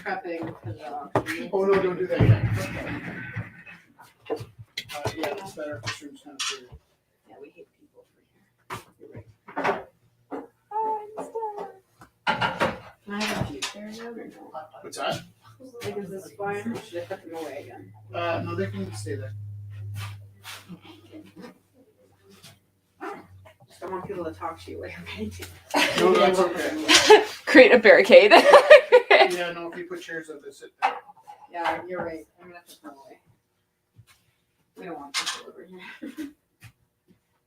prepping for the auction. Oh no, don't do that yet. Yeah, it's better if this room's kind of clear. Yeah, we hate people for here. You're right. Can I have a juice there again or no? What's that? Like, is this fine or should I put them away again? No, they can stay there. Just don't want people to talk to you while you're painting. No, that's okay. Create a barricade. Yeah, no, if you put chairs up, they sit there. Yeah, you're right. I'm gonna have to put them away. We don't want people over here.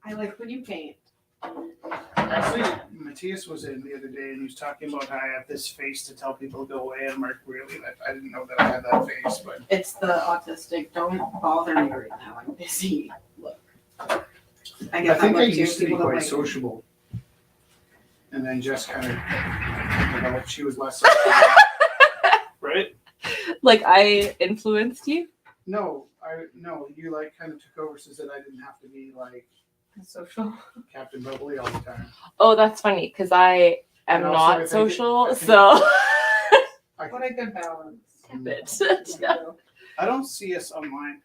I like when you paint. Actually, Matthias was in the other day and he was talking about how I have this face to tell people to go away. And I'm like, really? I didn't know that I had that face, but It's the autistic. Don't bother me right now. I'm busy. Look. I I get that think I look too. used to be People don't quite like- sociable. And then just kind of developed. She was less sociable. Right? Like I influenced you? No, you like kind of took over so that I didn't have to be like social. Captain Bubbly all the time. Oh, that's funny because I am And also, I not think social, I think- so. What a good balance. Bitch. Yeah. I don't see us online.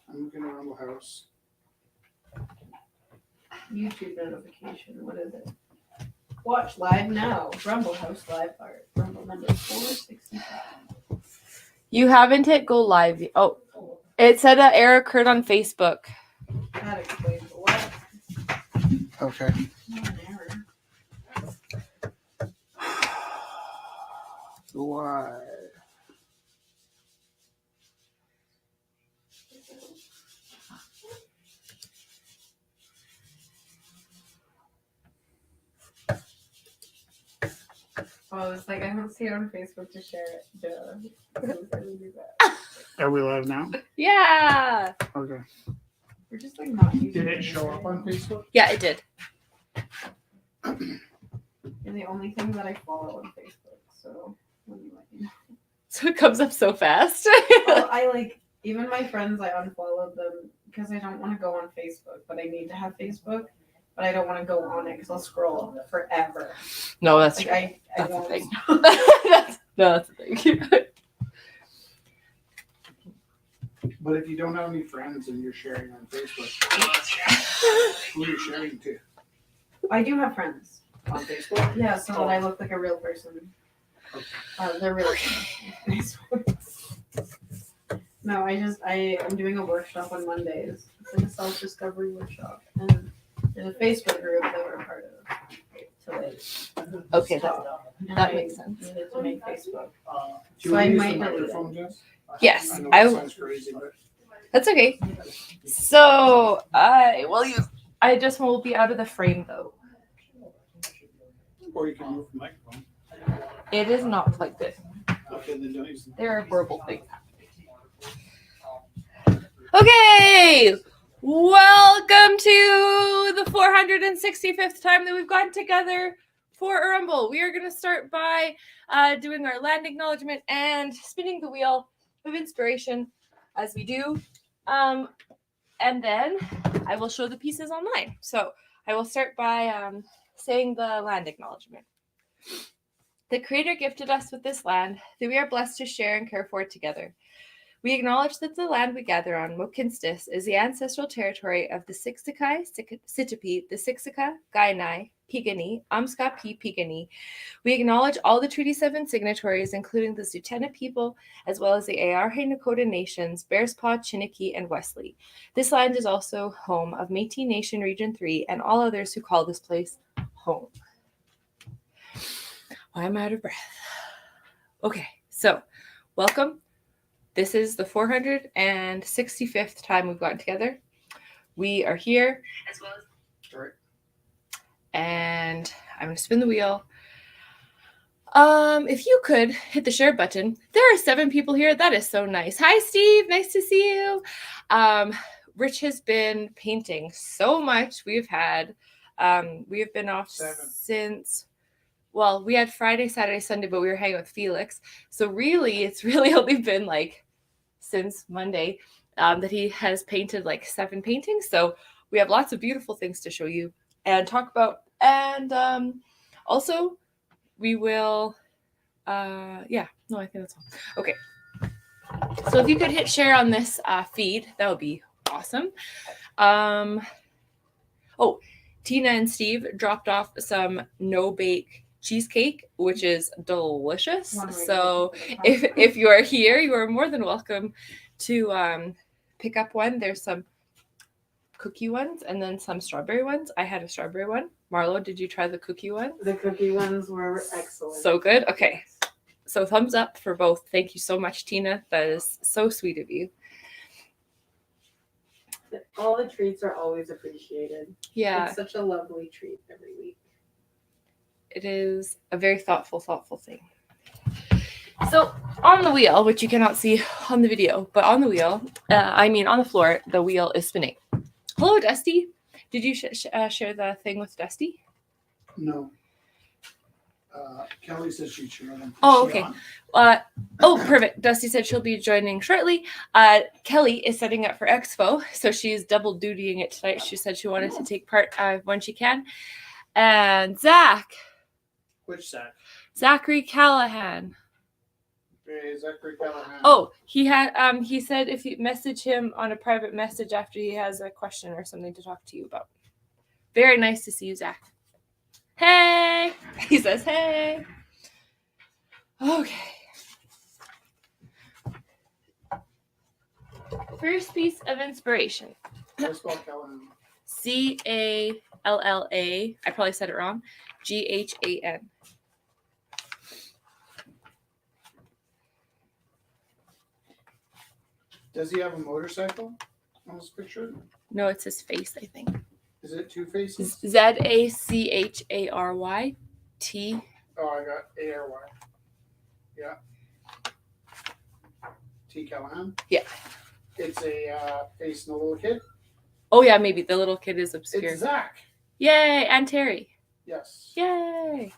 I'm looking at Rumble House. YouTube notification. What is it? Watch live now. Rumble House live art. Rumble number 465. You haven't hit go live. Oh, it said an error occurred on Facebook. That explains what. Okay. Not an error. Why? Oh, it's like I don't see it on Facebook to share it. Duh. Do that. Are we live now? Yeah. Okay. We're just like not using Did it show up on Facebook? Yeah, it did. You're the only thing that I follow on Facebook, so let me let you know. So it comes up so fast. Well, I like even my friends. I unfollowed them because I don't want to go on Facebook, but I need to have Facebook. But I don't want to go on it because I'll scroll forever. No, that's Like true. I That's the won't. thing. that's the thing. But if you don't have any friends and you're sharing on Facebook, who are you sharing to? I do have friends on Facebook. Yeah, so that I look like a real person. They're really Facebook. No, I'm doing a workshop on Mondays. It's like a self-discovery workshop, and there's a Facebook group that we're a part of. So like, Okay, talk. And that I makes sense. needed to make Facebook. Do So I you use might the delete microphone, Jess? Yes, I know I that w- sounds crazy, but That's okay. So I will use. I just won't be out of the frame though. or you can move the microphone. It is not plugged in. Okay, then don't use the There are horrible things happening. Okay, welcome to the 465th time that we've gotten together for a Rumble. We are going to start by doing our land acknowledgement and spinning the wheel of inspiration as we do. And then I will show the pieces online. So I will start by saying the land acknowledgement. The Creator gifted us with this land that we are blessed to share and care for together. We acknowledge that the land we gather on, Mohkinstsis, is the ancestral territory of the Siksika, Sitapi, the Siksika, Gainai, Pigani, Amska-P, Pigani. We acknowledge all the Treaty 7 signatories, including the Zutena people, as well as the Ayarhe Nakota nations, Bearspaw, Chiniki, and Wesley. This land is also home of Métis Nation Region 3 and all others who call this place home. I'm out of breath. Okay, so welcome. This is the 465th time we've gotten together. We are here, as well as. All right. And I'm going to spin the wheel. If you could hit the share button. There are 7 people here. That is so nice. Hi, Steve. Nice to see you. Rich has been painting so much. We have been off 7. since. Well, we had Friday, Saturday, Sunday, but we were hanging with Felix. So really, it's really only been like since Monday that he has painted like 7 paintings. So we have lots of beautiful things to show you and talk about. And also, we will, I think that's all. Okay. So if you could hit share on this feed, that would be awesome. Tina and Steve dropped off some no-bake cheesecake, which is delicious. So if you are here, you are more than welcome to pick up one. There's some cookie ones and then some strawberry ones. I had a strawberry one. Marlo, did you try the cookie one? The cookie ones were excellent. So good. Okay. So thumbs up for both. Thank you so much, Tina. That is so sweet of you. All the treats are always appreciated. Yeah. It's such a lovely treat every week. It is a very thoughtful thing. So on the wheel, which you cannot see on the video, but on the wheel, on the floor, the wheel is spinning. Hello, Dusty. Did you share the thing with Dusty? No. Kelly says she'd share them. Oh, okay. Perfect. Dusty said she'll be joining shortly. Kelly is setting up for Expo, so she's double dutying it tonight. She said she wanted to take part when she can. And Zach. Which Zach? Zachary Callahan. Hey, Zachary Callahan. Oh, he had. He said if you message him on a private message after he has a question or something to talk to you about. Very nice to see you, Zach. Hey! He says, hey! Okay. First piece of inspiration. Let's spell Callahan. C-A-L-L-A. I probably said it wrong. G-H-A-N. Does he have a motorcycle on this picture? No, it's his face, I think. Is it two faces? Z-A-C-H-A-R-Y. T. Oh, I got A-R-Y. Yeah. T. Callahan? Yeah. It's a face and a little kid? Oh, yeah, maybe. The little kid is obscure. It's Zach. Yay! And Terry. Yes. Yay!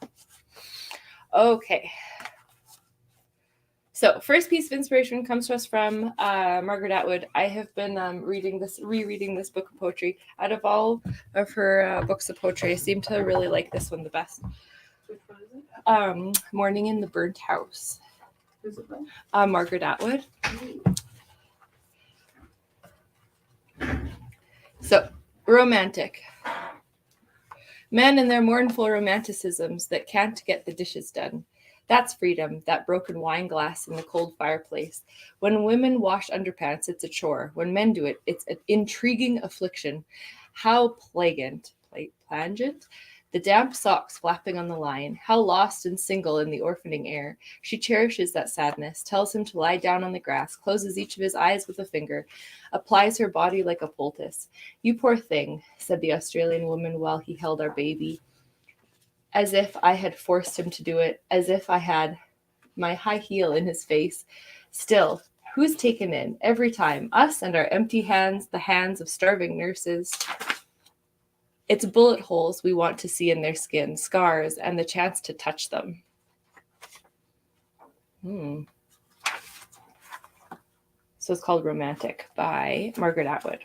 Okay. So, first piece of inspiration comes to us from Margaret Atwood. I have been rereading this book of poetry. Out of all of her books of poetry, I seem to really like this one the best. Which one is it? Morning in the Burnt House. Who's it by? Margaret Atwood. So, romantic. Men and their mournful romanticisms that can't get the dishes done. That's freedom, that broken wine glass in the cold fireplace. When women wash underpants, it's a chore. When men do it, it's an intriguing affliction. How plangent. The damp socks flapping on the line. How lost and single in the orphaning air. She cherishes that sadness, tells him to lie down on the grass, closes each of his eyes with a finger, applies her body like a poultice. You poor thing, said the Australian woman while he held our baby. As if I had forced him to do it, as if I had my high heel in his face. Still, who's taken in? Every time. Us and our empty hands, the hands of starving nurses. It's bullet holes we want to see in their skin, scars, and the chance to touch them. So it's called Romantic by Margaret Atwood.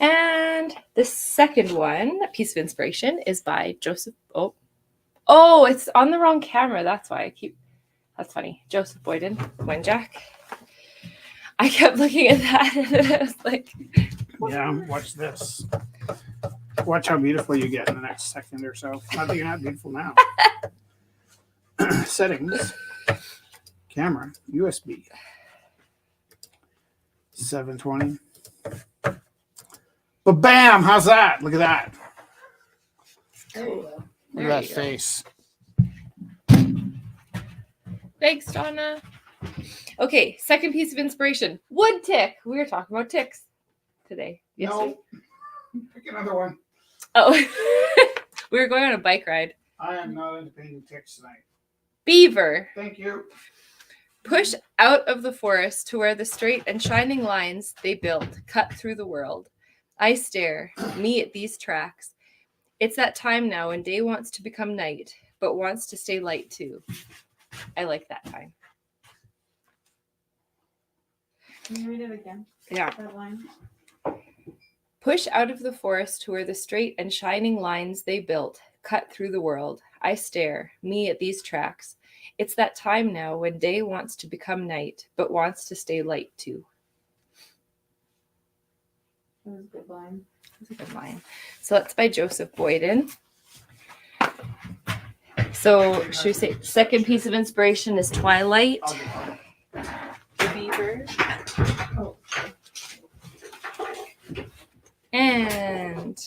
And the second one, piece of inspiration, is by Joseph. Oh, it's on the wrong camera. That's why that's funny. Joseph Boyden, Wenjack. I kept looking at that and I was like, yeah, watch this. Watch how beautiful you get in the next second or so. Not that you're not beautiful now. Settings. Camera. USB. 720. But bam! How's that? Look at that. There you go. Look at that face. Thanks, Donna. Okay, second piece of inspiration. Wood tick. We were talking about ticks today. Yesterday. No. Pick another one. Oh. We were going on a bike ride. I am not into painting ticks tonight. Beaver. Thank you. Push out of the forest to where the straight and shining lines they built cut through the world. I stare, me at these tracks. It's that time now when day wants to become night, but wants to stay light too. I like that time. Can you read it again? Yeah. That line. Push out of the forest to where the straight and shining lines they built cut through the world. I stare, me at these tracks. It's that time now when day wants to become night, but wants to stay light too. That was a good line. That's a good line. So that's by Joseph Boyden. So should we say second piece of inspiration is Twilight. The Beaver. Oh. And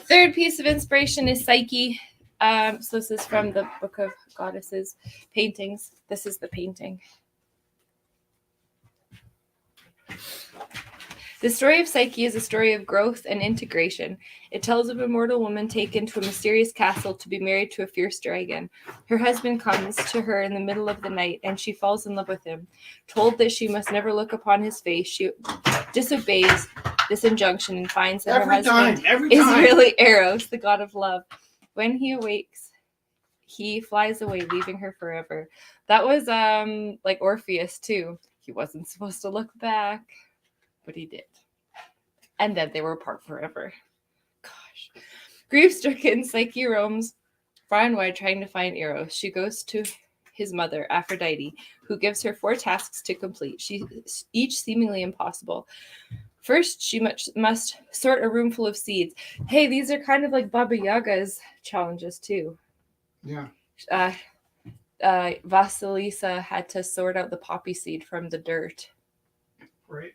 third piece of inspiration is Psyche. So this is from the Book of Goddesses paintings. This is the painting. The story of Psyche is a story of growth and integration. It tells of a mortal woman taken to a mysterious castle to be married to a fierce dragon. Her husband comes to her in the middle of the night, and she falls in love with him. Told that she must never look upon his face, she disobeys this injunction and finds that her husband is really Eros, the god of love. When he awakes, he flies away, leaving her forever. That was like Orpheus too. He wasn't supposed to look back, but he did. And then they were apart forever. Gosh. Grief-stricken, Psyche roams far and wide trying to find Eros. She goes to his mother, Aphrodite, who gives her 4 tasks to complete, each seemingly impossible. First, she must sort a room full of seeds. Hey, these are kind of like Baba Yaga's challenges too. Yeah. Vasilisa had to sort out the poppy seed from the dirt. Right.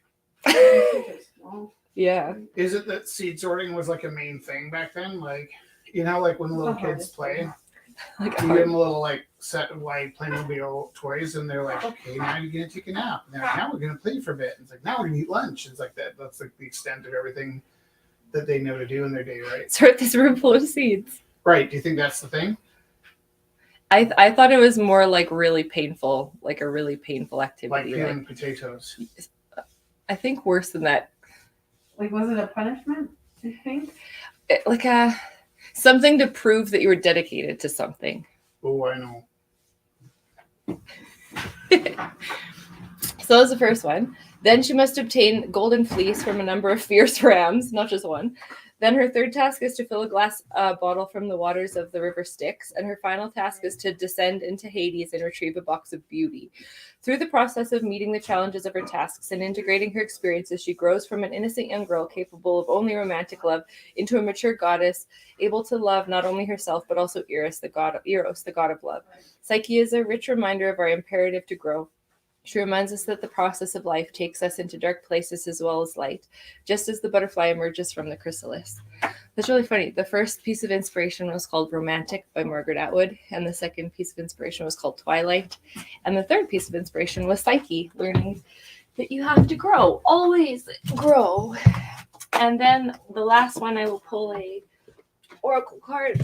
Yeah. Is it that seed sorting was like a main thing back then? Like, you know, like when little kids play, Like, you give them a little like set of like Playmobil toys, and they're like, okay, now you're gonna take a nap. And they're like, now we're gonna play for a bit. And it's like, now we're gonna eat lunch. It's like that. That's like the extent of everything that they know to do in their day, right? sort this room full of seeds. Right. Do you think that's the thing? I thought it was more like really painful, like a really painful Like activity. peeling potatoes. I think worse than that. Like, was it a punishment, you think? Like something to prove that you were dedicated to something. Oh, I know. So that was the first one. Then she must obtain golden fleece from a number of fierce rams, not just one. Then her third task is to fill a glass bottle from the waters of the river Styx. And her final task is to descend into Hades and retrieve a box of beauty. Through the process of meeting the challenges of her tasks and integrating her experiences, she grows from an innocent young girl capable of only romantic love into a mature goddess, able to love not only herself, but also Eros, the god of love. Psyche is a rich reminder of our imperative to grow. She reminds us that the process of life takes us into dark places as well as light, just as the butterfly emerges from the chrysalis. That's really funny. The first piece of inspiration was called Romantic by Margaret Atwood, and the second piece of inspiration was called Twilight, and the third piece of inspiration was Psyche, learning that you have to grow, always grow. And then the last one, I will pull a oracle card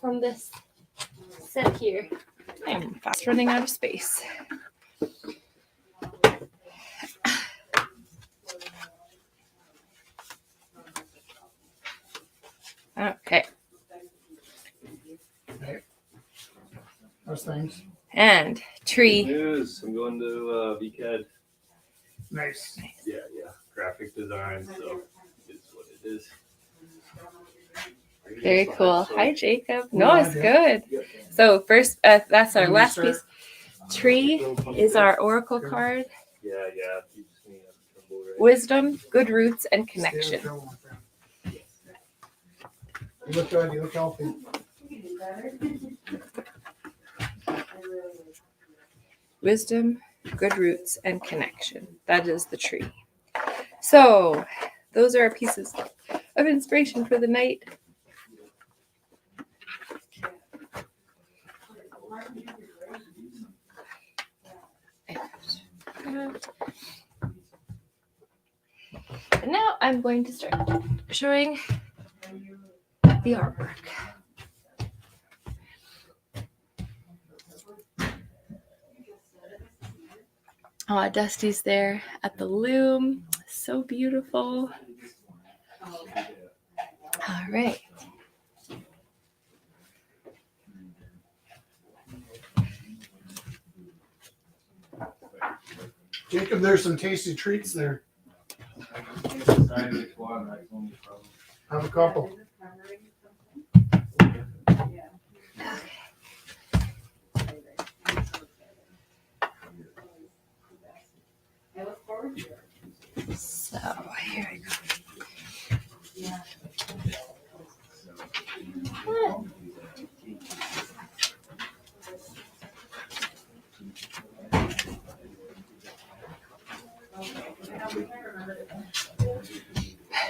from this set here. I'm fast running out of space. Okay. Those things. And tree. News. I'm going to VCAD. Nice. Yeah. Graphic design, so it's what it is. Very cool. Hi, Jacob. Cool No, it's idea. good. So first, that's our Can we last start? piece. Tree is our oracle card. Yeah. You just need to tremble, right? Wisdom, good roots, and Stay connection. with Joe, my friend. You look good. You look healthy. Wisdom, good roots, and connection. That is the tree. So those are our pieces of inspiration for the night. And now I'm going to start showing the artwork. Oh, Dusty's there at the loom. So beautiful. All right. Jacob, there's some tasty treats there. Have a couple. So here we go.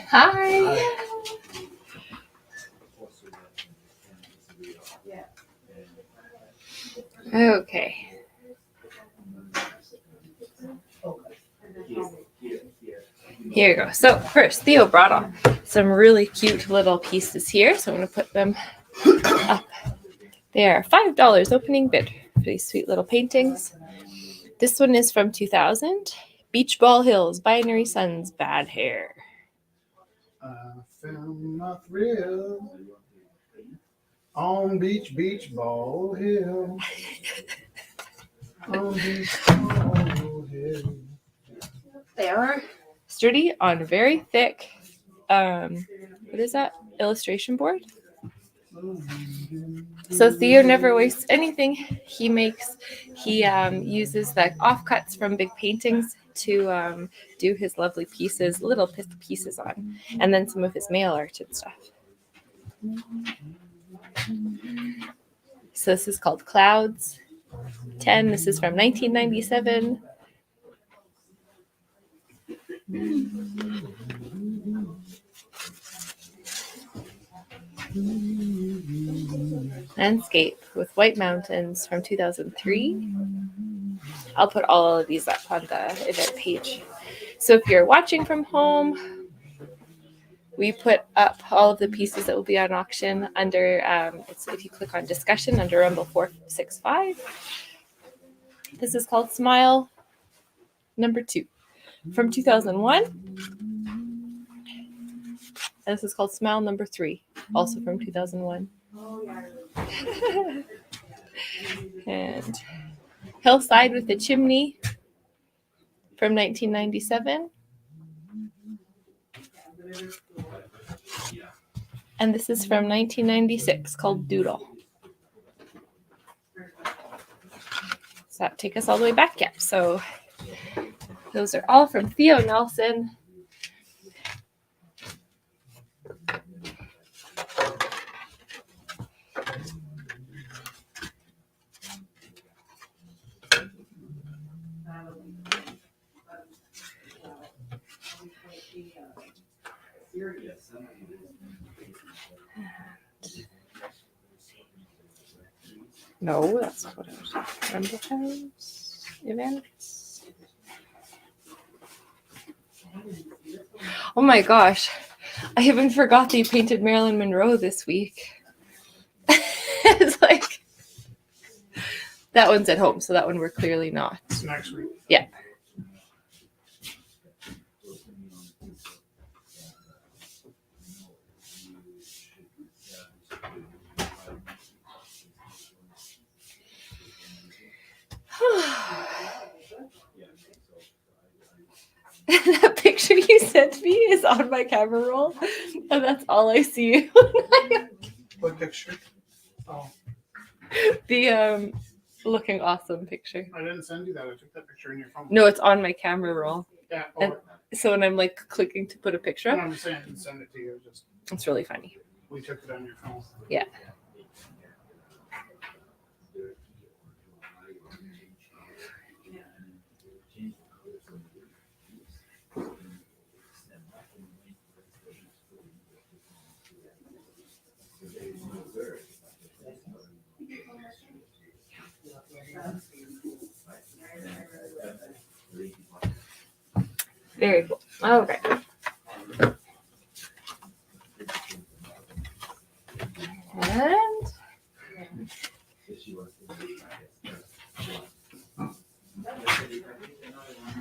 Hi. Okay. Here we go. So first, Theo brought on some really cute little pieces here. So I'm going to put them up. They are $5 opening bid for these sweet little paintings. This one is from 2000. Beach Ball Hills, Binary Suns, Bad Hair. Found my thrill on Beach Ball Hill. On Beach Ball Hill. They are sturdy on very thick, what is that? Illustration board. So Theo never wastes anything. He uses the offcuts from big paintings to do his lovely pieces, little pieces on, and then some of his mail art and stuff. So this is called Clouds 10. This is from 1997. Landscape with White Mountains from 2003. I'll put all of these up on the event page. So if you're watching from home, we put up all of the pieces that will be on auction under, if you click on discussion under Rumble 465. This is called Smile number 2 from 2001. And this is called Smile number 3, also from 2001. And Hillside with a Chimney from 1997. And this is from 1996 called Doodle. Does that take us all the way back yet? So those are all from Theo Nelson. No, that's not what I was Rumble House events. Oh my gosh. I even forgot that you painted Marilyn Monroe this week. It's like that one's at home, so that one we're clearly not. Next week. Yeah. That picture you sent me is on my camera roll, and that's all I see. What picture? Oh, The looking awesome picture. I didn't send you that. I took that picture in your phone. No, it's on my camera roll. Yeah. And so when I'm like clicking to put a picture No, up, I'm just saying I didn't send it to you. Just it's really funny. we took it on your phone. Yeah. Very cool. Okay. And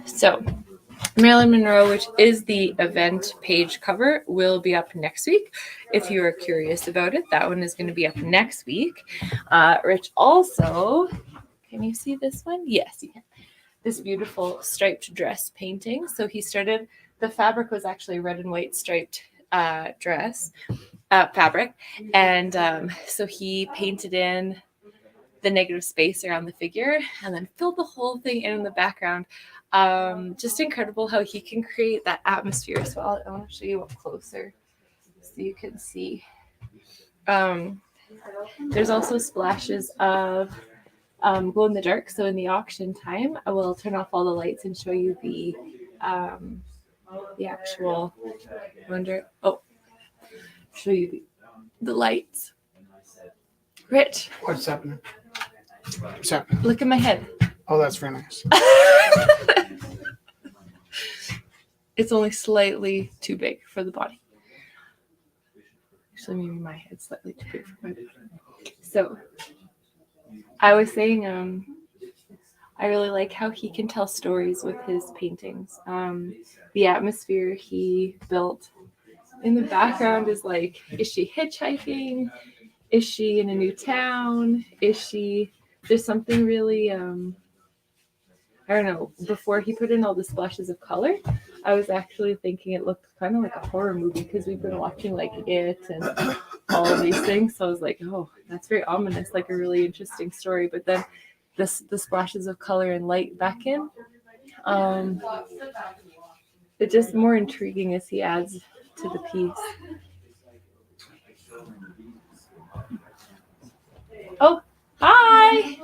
so Marilyn Monroe, which is the event page cover, will be up next week. If you are curious about it, that one is going to be up next week. Rich also, can you see this one? Yes, you can. this beautiful striped dress painting. So he started, the fabric was actually red and white striped fabric. And so he painted in the negative space around the figure and then filled the whole thing in the background. Just incredible how he can create that atmosphere. So I want to show you up closer so you can see. There's also splashes of glow in the dark. So in the auction time, I will turn off all the lights and show you the actual show you the lights. Rich, What's happening? What's happening? look at my head. Oh, that's very nice. It's only slightly too big for the body. Actually, maybe my head's slightly too big for my body. So, I was saying, I really like how he can tell stories with his paintings. The atmosphere he built in the background is like, is she hitchhiking? Is she in a new town? There's something really, I don't know, before he put in all the splashes of color, I was actually thinking it looked kind of like a horror movie because we've been watching like It and all of these things. So I was like, oh, that's very ominous, like a really interesting story. But then the splashes of color and light back in, it's just more intriguing as he adds to the piece. Oh, hi!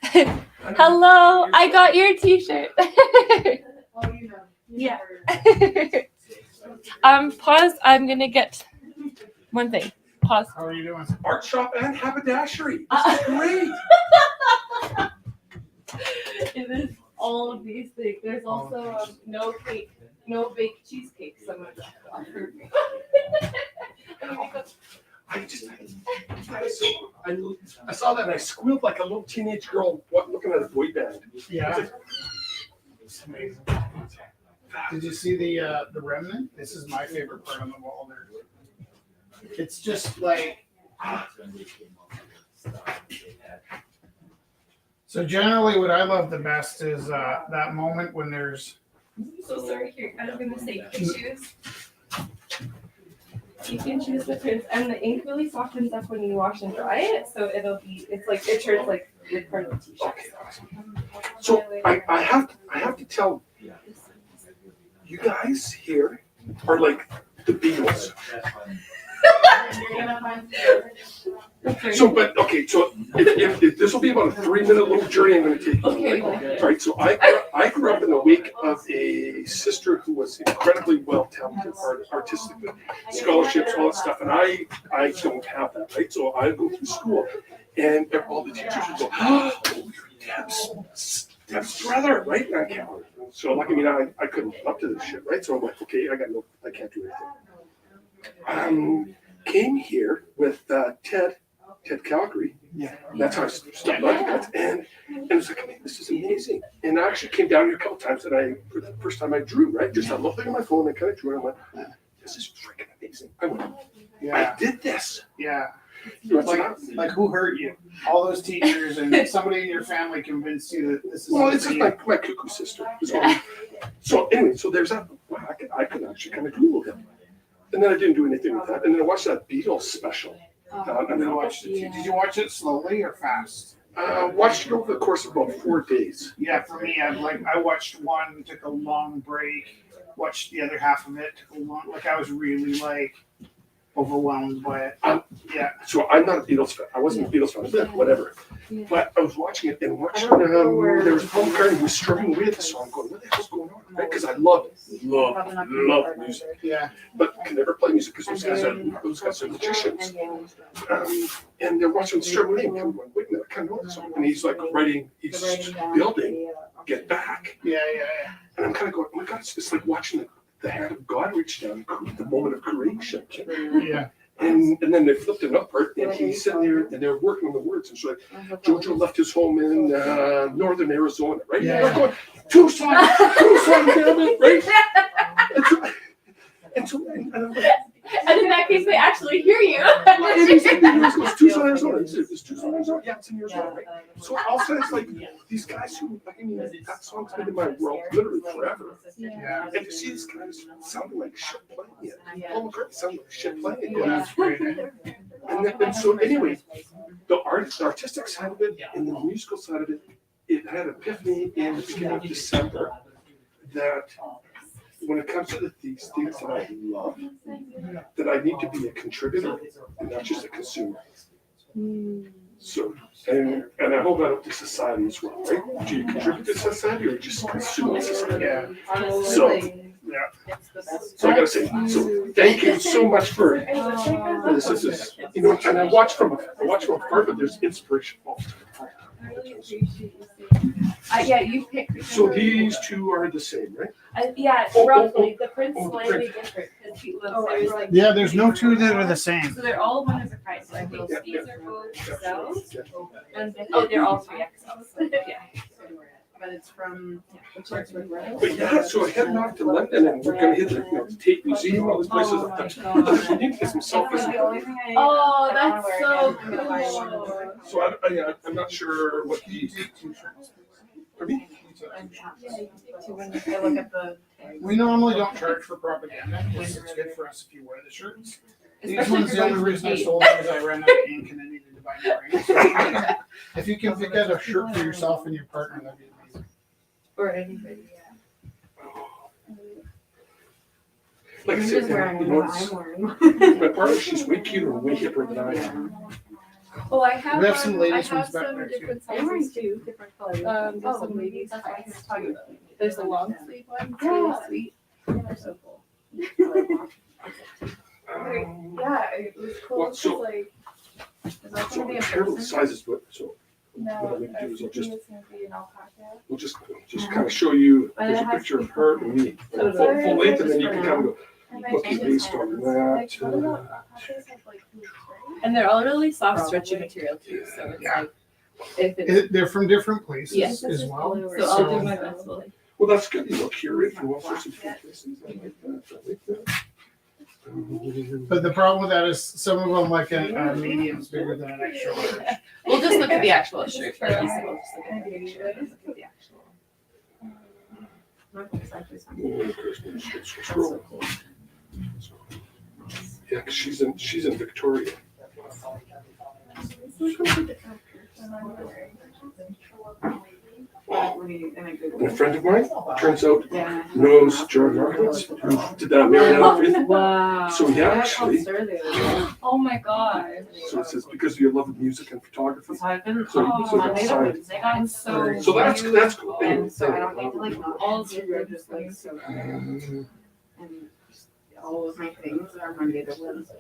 Hello, I got your t-shirt. Yeah. Pause. I'm gonna get one thing. Pause. How are you doing? Art shop and haberdashery. This is great. It is all of these things. There's also no cake, no baked cheesecake. Someone offered me. I saw that and I squealed like a little teenage girl looking at a boy band. Yeah. It's amazing. Did you see the remnant? This is my favorite part on the wall there. It's just like. So generally, what I love the best is that moment when there's. So sorry. Here, I was gonna say you can choose. You can choose the prints, and the ink really softens up when you wash and dry it, so it's like it turns like part of the t-shirt. So I have to tell you guys here are like the Beatles. So if this will be about a 3-minute little journey I'm going to take you. Okay. All right. So I grew up in the wake of a sister who was incredibly well talented artistically, scholarships, all that stuff, and I don't have that. Right. So I go through school, and all the teachers would go, "Oh, you're Deb's brother, right?" And I can't. So like I couldn't live up to this shit, right? So I'm like, okay, I can't do anything. Came here with Ted Calgary. Yeah. That's how I started Architects. And it was like, man, this is amazing. And I actually came down here a couple times and for the first time I drew, right? Just a little thing on my phone, I kind of drew and I went, this is freaking amazing. I went, I did this. Yeah. You know, Like who hurt you? All those teachers and somebody in your family convinced you that this is. Well, it's just my cuckoo sister. So anyway, so there's that. Wow, I could actually kind of do a little bit. And then I didn't do anything with that. And then I watched that Beatles special. And then I watched it. Did you watch it slowly or fast? Watched it over the course of about 4 days. Yeah, for me, I watched one, took a long break, watched the other half of it, took a long. Like I was really overwhelmed by it. Yeah. So I'm not a Beatles fan. I wasn't a Beatles fan, but whatever. Yeah. But I was watching it and watching. There was Paul McCartney who was struggling away at the song, going, "What the hell's going on?" Right? Because I love music. Yeah. But can never play music because those guys are magicians. And they're watching struggling away and going, "Wait a minute, I kind of know this song." And he's like writing, he's building, "Get Back." Yeah. And I'm kind of going, "Oh my God!" It's like watching the hand of God reach down, the moment of creation. Yeah. And then they flipped it upward, and he's sitting there, and they're working on the words. And so, like, Jojo left his home in northern Arizona, right? Yeah. They're going, Tucson, damn it, right? And I'm like, and in that case, they actually hear you. and he said, "Tucson, Arizona." He said, "It's Tucson, Arizona." Yeah, it's in Arizona, right? So all of a sudden, it's like these guys who, I mean, that song's been in my world literally forever. Yeah. And to see these guys sounding like shit playing it. Paul McCartney sounded like shit playing it. Yeah, that's great. And so anyway, the artistic side of it and the musical side of it, it had an epiphany in the beginning of December that when it comes to these things that I love, that I need to be a contributor and not just a consumer. So, and I hold that up to society as well, right? Do you contribute to society or just consume society? Yeah. So, yeah. So I gotta say, so thank you so much for this. This is, you know, and I watch from afar, but there's inspiration all the time. Yeah, you picked. So these two are the same, right? Yeah, Oh, roughly. The print's oh, the slightly print. different because there's like. Yeah, there's no two that are the same. So they're all one of a price. So I think Yeah, these are both XLs. Yeah. And they're all 3XLs. Yeah. But it's from, it starts with red. But yeah, so I heading off to London and we're gonna hit the Tate Museum, all these places. Oh my I just need to get some selfies. The only thing I. Oh, I that's wanna so wear again. I'm gonna buy one. cool. So I'm not sure what these. Pardon me? When I look at the. We normally don't charge for propaganda because it's good for us if you wear the shirts. These Especially ones, if the you're only going to reason I the sold them is I ran out of ink and I needed to buy more ink. So if you can pick out a shirt for yourself and your partner, that'd be amazing. Or anybody. Like I I'm said, just wearing you know, what I'm wearing. my partner, she's way cuter and way hipper than I am. Oh, I have. We have some ladies I ones have back some there, too. different I'm wearing sizes two too. different colors. There's some ladies. That's what I was talking about. There's a long sleeve one. It's really sweet. They're so cool. Yeah, it was cool. Well, 'cause, so- like, Is that So gonna be I'm a terrible with person? sizes, but so no, What we do I is think we'll it's gonna be an alpaca. we'll just kind of show you, But there's it a has picture to of be her and me, So full it's length, and then you for can now. kind of go, And I okay, think based on like, that. what about alpacas have like huge fur? And they're all really soft, stretchy material too. So it's Yeah. like, if it's. They're from different places Yes, as well. So I'll do my best. Willie. Well, that's good, you know, curate from all sorts of different places, I like that, I like that. But the problem with that is some of them like a medium's bigger than an extra large. We'll just look at the actual shirt first. We'll just look at the picture and look at the actual. That's actually something. Yeah, Christmas, it's That's scroll. so cool. Yeah, 'cause she's in Victoria. What do you, and I Googled And a it. friend of mine, turns out, Yeah. knows John Markowitz, who did that Marilyn Monroe. Wow. So he I actually, called Sir the other day. Oh my god. so it says, because of your love of music and photography. So I've been So- on so Monday to sorry. Wednesday. That's so. So that's cool. Anyway, And so I don't need to like not All They're just like so and all of my things are Monday to Wednesday.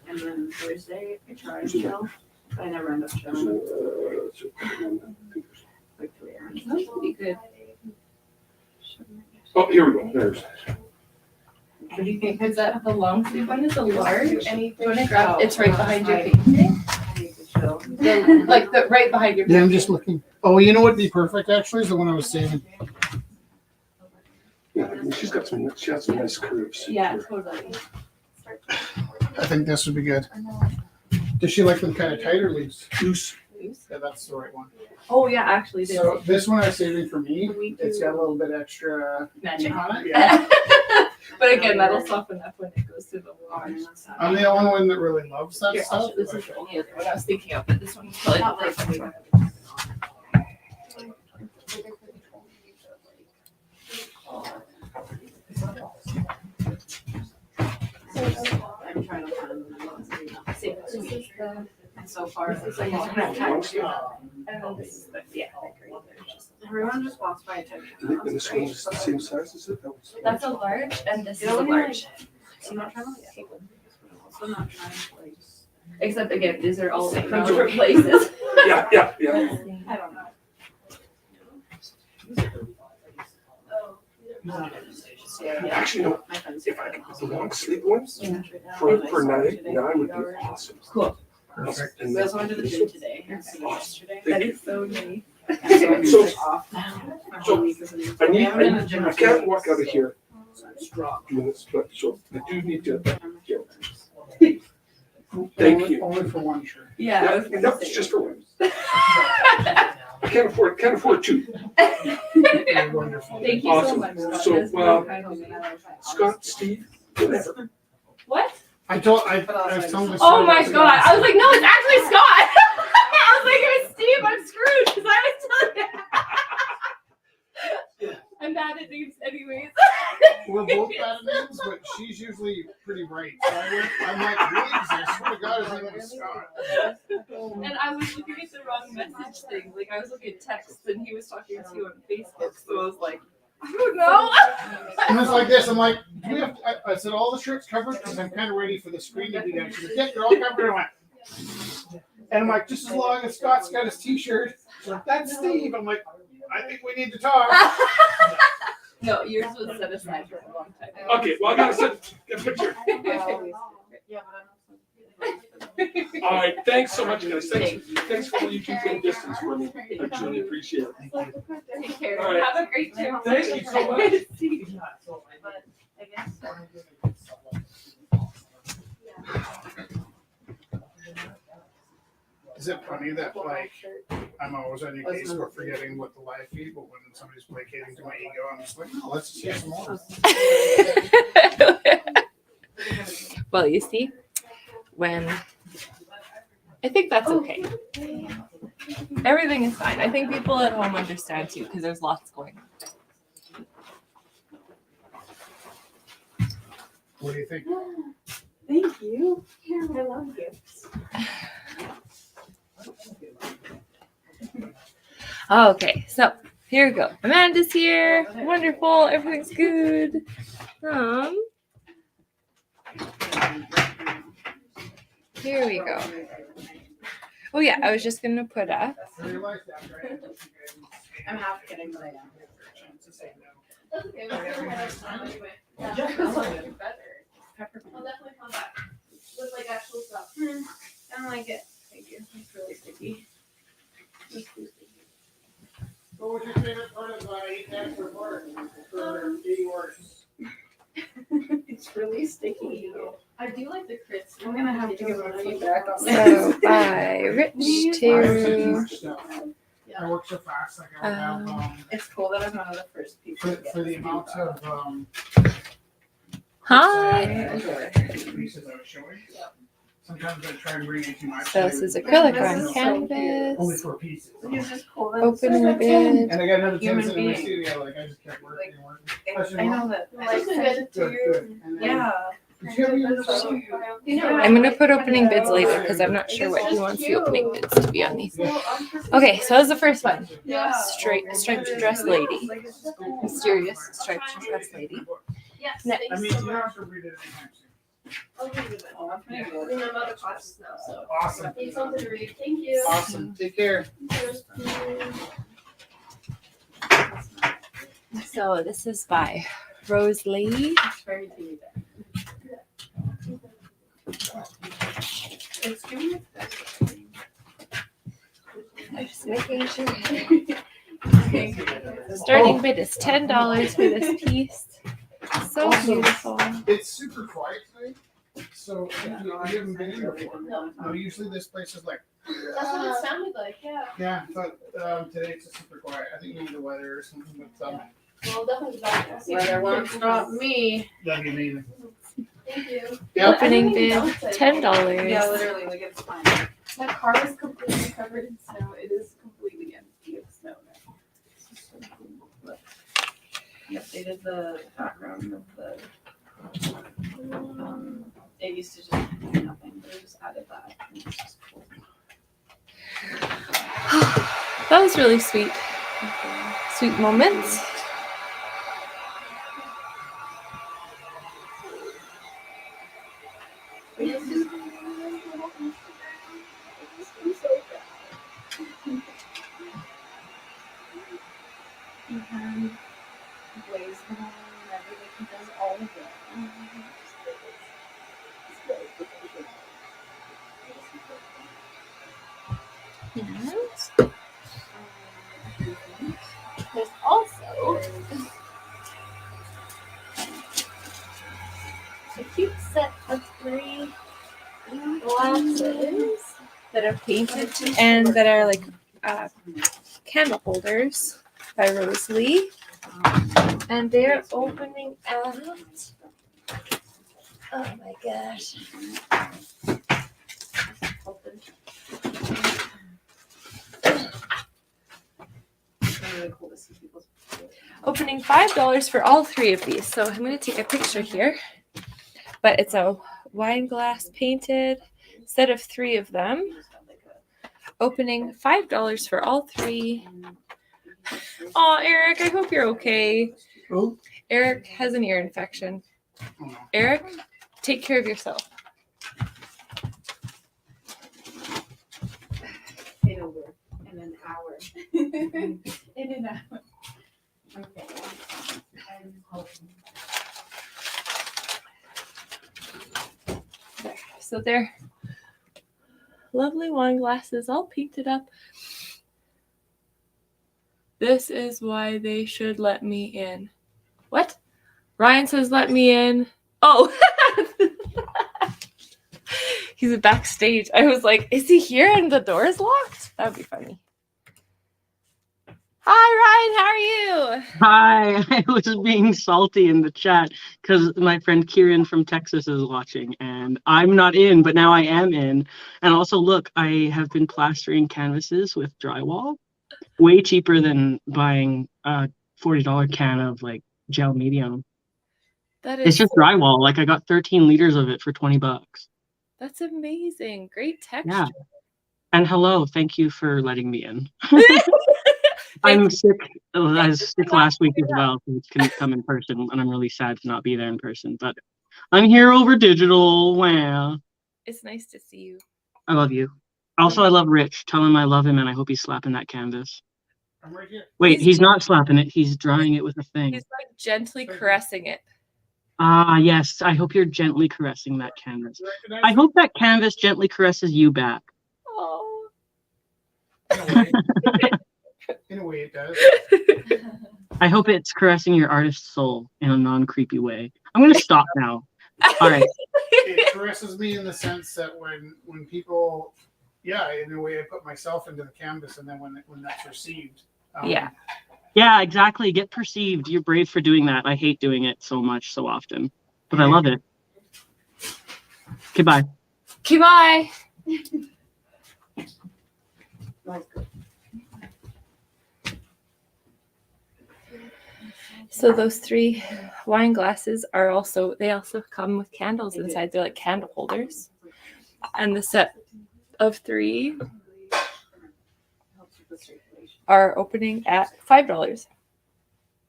And then Thursday I try to chill, but I never end up chilling like 3 hours. That's pretty good. Oh, here we go, there's. What do you think? Is that the long sleeve one? Is a large? Do you want to Oh, grab? It's right behind your painting. I need to chill. Like the right behind your. Yeah, I'm just looking. Oh, you know what'd be perfect actually is the one I was saving. Yeah, I mean, she has some nice curves. Yeah, totally. I think this would be good. Does she like them kind of tight or loose? Loose. Yeah, that's the right one. Oh yeah, actually, they So this one I was saving for me. It's got a little bit extra magic. on it. Yeah. But again, that'll soften up when it goes through the wash. I'm the only one that really loves that Here, I'll stuff. show- this is the only other one I was thinking of, but this one's probably the perfect one. I'm trying to find the See, this is the. and so far This is like a and then this is the, yeah, everyone just walks by attention. And this one is the same size as it? That was- that's a large, and this is You a know, large. I'm not trying to like take one. Also not trying to like. Except again, these are all from different places. Yeah, yeah. I don't know. Actually, no, My friends. if I could put the long sleeve ones Yeah. for nine would be awesome. Cool. Perfect. And We also went to the this gym one- today. Yesterday. That is so neat. And so I'm So- just off now. My whole week is in- I We need, haven't been to the gym I in 2 can't weeks. walk out of here So I'm strong. doing this, but so I do need to, thank you. Only for one shirt. Yeah, I was No, gonna it's say. just for one. I can't afford two. You're wonderful. Thank you so Awesome. much. So, That's very kind of me. Scott, Steve, whatever. What? I told somebody. Oh my god! I was like, no, it's actually Scott. I was like, it was Steve. I'm screwed because I was telling you. I'm bad at names, anyways. We're both bad at names, but she's usually pretty bright. So I'm like, really? I swear to God, his name is Scott. And I was looking at the wrong message thing. Like, I was looking at text, and he was talking to you on Facebook. So I was like, I don't know. And it's like this. I'm like, do we have? I said all the shirts covered because I'm kind of ready for the screen to be done. She's like, yeah, they're all covered. And I went, and I'm like, just as long as Scott's got his T-shirt. She's like, that's Steve. I'm like, I think we need to talk. No, yours was set aside for a long time. Okay, well, I gotta send a picture. All right, thanks so much, guys. Thanks for all you keep in distance for me. I truly appreciate it. Take care. All right. Have a great day. Thank you so much. Is it funny that like I'm always on your case for forgetting what the live feed, but when somebody's placating to my ego, I'm just like, no, let's just hear some more. Well, you see, when I think that's okay. Everything is fine. I think people at home understand too, because there's lots going on. What do you think? Thank you. I love gifts. Okay, so here we go. Amanda's here. Wonderful. Everything's good. Here we go. Oh yeah, I was just gonna put up. I realized that, right? I'm half kidding, but I am. To say no. That's okay. We'll figure it out anyway. Yeah. I'll definitely come back with like actual stuff. I don't like it. Thank you. It's really sticky. What was your favorite part of Eat report for 80 words? It's really sticky. I do like the crits. I'm gonna have to give it feedback on So by Rich to I work so fast, like I don't have It's cool that I'm one of the first people to get for the this amount feedback. of hi. pieces I was showing. Sometimes I try and bring in too much. So this is acrylic This on is so canvas. Only 4 pieces. It's just cool that Open it's bid. And I got another 10 Human sitting in my being. studio. Like I just kept working and working. I know that. Like good to Good, your. good. And then, Yeah. did you ever use I'm gonna put opening bids later because I'm not sure what he wants the opening bids to be on these. Okay, so that's the first one. Yeah. Striped dress lady. Mysterious striped dress lady. Yes. Next. I Thanks mean, so you don't much. have to read it anytime soon. I'll read it. Oh, I'm pretty good. I'm out of classes now, so. Awesome. Need something to read. Thank you. Awesome. Take care. So this is by Rose Lee. It's very deep. It's giving me I'm just making sure. Starting bid is $10 for this piece. So beautiful. It's super quiet today. So you haven't been in before. No, usually this place is like, That's what it sounded like, yeah. yeah, but today it's just super quiet. I think maybe the weather or something, but Well, I'll definitely be back. I'll see you. Weather won't stop me. that'd be amazing. Thank you. Yep. Opening bid $10. Yeah, literally, like it's fine. My car is completely covered in snow. It is completely empty of snow now. It's just so cool. Look. I updated the background of the. It used to just be nothing, but I just added that. And it's just cool. That was really sweet. Sweet moments. And Blaze the home and everything. He does all of it. Yes. There's also a cute set of 3 glasses that are painted and that are like candle holders by Rosalie. And they're opening at, oh my gosh. Opening $5 for all three of these. So I'm going to take a picture here. But it's a wine glass painted set of 3 of them. Opening $5 for all 3. Oh, Eric, I hope you're okay. Oh. Eric has an ear infection. Oh. Eric, take care of yourself. In an hour. In and out. Okay. There. So they're lovely wine glasses all painted up. This is why they should let me in. What? Ryan says let me in. Oh. He's backstage. I was like, is he here and the door is locked? That would be funny. Hi, Ryan. How are you? Hi, I was being salty in the chat because my friend Kieran from Texas is watching and I'm not in, but now I am in. And also, look, I have been plastering canvases with drywall. Way cheaper than buying a $40 can of like gel medium. That is It's just drywall. Like I got 13 liters of it for $20. That's amazing. Great texture. Yeah. And hello, thank you for letting me in. I'm sick. I was sick last week as well, so I couldn't come in person, and I'm really sad to not be there in person. But I'm here over digital. Wow. It's nice to see you. I love you. Also, I love Rich. Tell him I love him, and I hope he's slapping that canvas. I'm right here. Wait, he's not slapping it. He's drying it with a thing. He's like gently caressing it. Ah, yes. I hope you're gently caressing that canvas. I hope that canvas gently caresses you back. Oh. In a way, it does. I hope it's caressing your artist's soul in a non-creepy way. I'm going to stop now. All right. It caresses me in the sense that when people, yeah, in a way, I put myself into the canvas, and then when that's received. Yeah. Yeah, exactly. Get perceived. You're brave for doing that. I hate doing it so much, so often. But I love it. Goodbye. Okay, bye. So those 3 wine glasses are also, they also come with candles inside. They're like candle holders. And the set of 3 are opening at $5.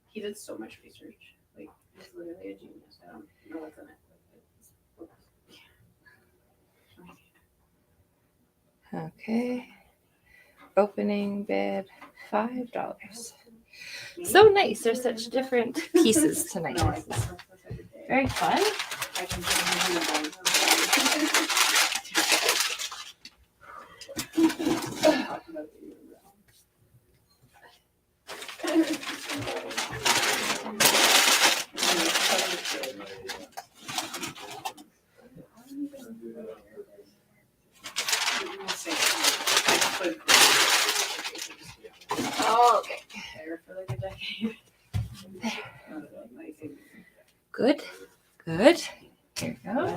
He did so much research. Like, he's literally a genius. I don't know what's in it. Okay. Opening bid $5. So nice. There's such different pieces tonight. Very fun. I can put Oh, okay. there for like a decade. Good. Good. Here we go.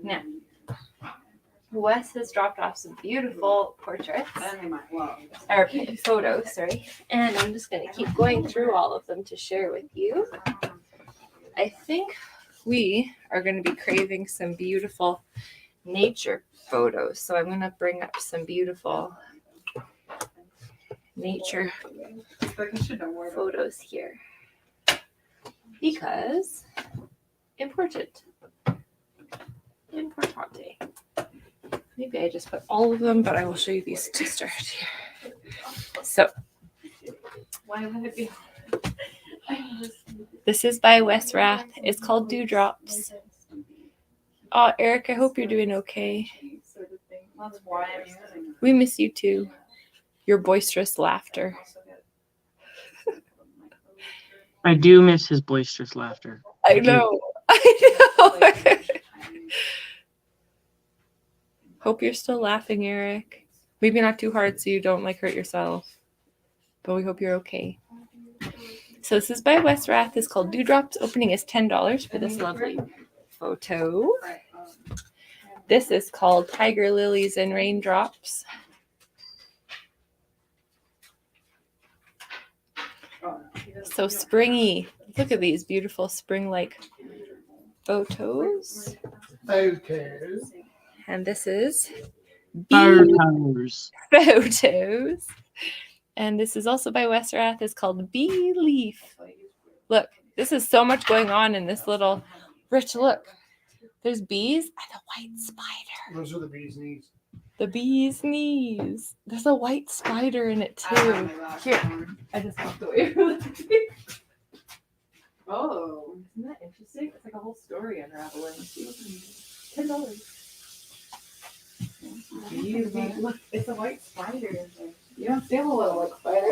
Now, Wes has dropped off some beautiful portraits. Or photos, sorry. And I'm just going to keep going through all of them to share with you. I think we are going to be craving some beautiful nature photos. So I'm going to bring up some beautiful nature photos here. Because importante. Maybe I just put all of them, but I will show you these to start here. So, Why would it be? this is by Wes Rath. It's called Dewdrops. Oh, Eric, I hope you're doing okay. That's why I'm using it. We miss you too. Your boisterous laughter. I do miss his boisterous laughter. I know. I know. Hope you're still laughing, Eric. Maybe not too hard so you don't like hurt yourself. but we hope you're okay. So this is by Wes Rath. It's called Dewdrops. Opening is $10 for this lovely photo. This is called Tiger Lilies and Raindrops. So springy. Look at these beautiful spring-like photos. Photos. And this is Photos. Photos. And this is also by Wes Rath. It's called Bee Leaf. Look, this is so much going on in this little rich look. There's bees and a white spider. Those are the bee's knees. The bee's knees. There's a white spider in it too. Here, I just walked away from it. Oh, isn't that interesting? It's like a whole story unraveling. $10. Look, it's a white spider. You don't see a little white spider.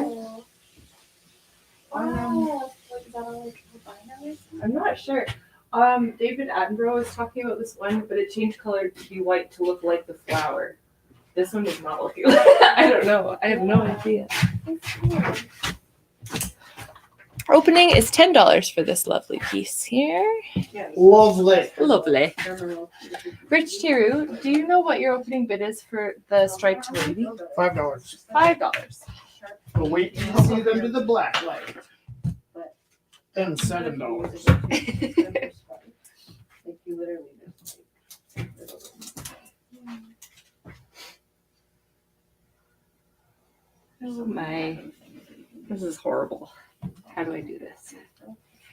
Oh, is that all like albino or something? I'm not sure. David Attenborough was talking about this one, but it changed color to be white to look like the flower. This one does not look like I don't know. I have no idea. It's cool. Opening is $10 for this lovely piece here. Lovely. Lovely. Rich Tiru, do you know what your opening bid is for the striped lady? $5. $5. But wait till you see them to the black light. Then $7. Oh my. This is horrible. How do I do this?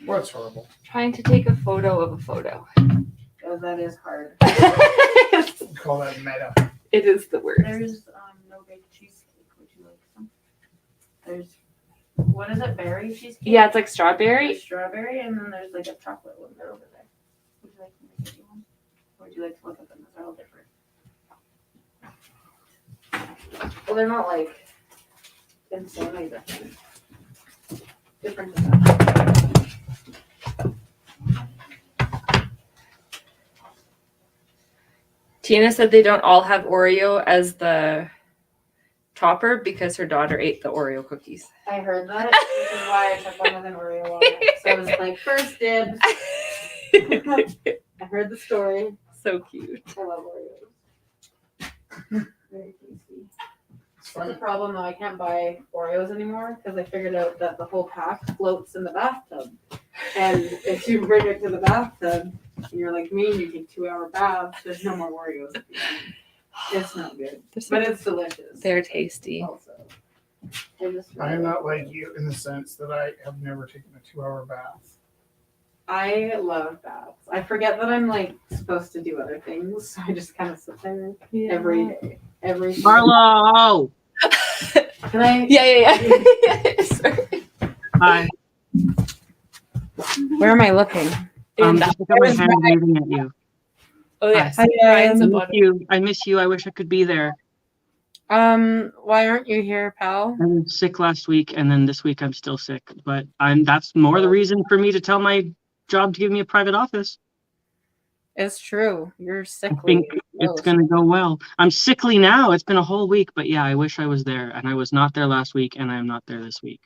What's horrible? Trying to take a photo of a photo. Oh, that is hard. We call that meta. It is the worst. There's no baked cheesecake. Would you like some? There's what is it? Berry cheesecake? Yeah, it's like strawberry. There's strawberry, and then there's like a chocolate one there over there. Would you like me to give you one? Or would you like to look at them? They're all different. Well, they're not like insanely different. Different than that. Tina said they don't all have Oreo as the topper because her daughter ate the Oreo cookies. I heard that, which is why I took one with an Oreo on it. So I was like, first dibs. I heard the story. So cute. I love Oreos. Very tasty. That's the problem though, I can't buy Oreos anymore because I figured out that the whole pack floats in the bathtub. And if you bring it to the bathtub, and you're like me and you take 2-hour baths, there's no more Oreos. It's not good. But it's delicious. They're tasty. Also. I am not like you in the sense that I have never taken a 2-hour bath. I love baths. I forget that I'm like supposed to do other things. So I just kind of sit there every day. Every Marlo! Can I? Yeah. Sorry. Hi. Where am I looking? Just look at my hand waving at you. Oh yes. Hi, Brian's I a miss bottom. you. I miss you. I wish I could be there. Why aren't you here, pal? I was sick last week, and then this week I'm still sick. But that's more the reason for me to tell my job to give me a private office. It's true. You're I sickly. think it's going to go well. I'm sickly now. It's been a whole week, but yeah, I wish I was there. And I was not there last week, and I am not there this week.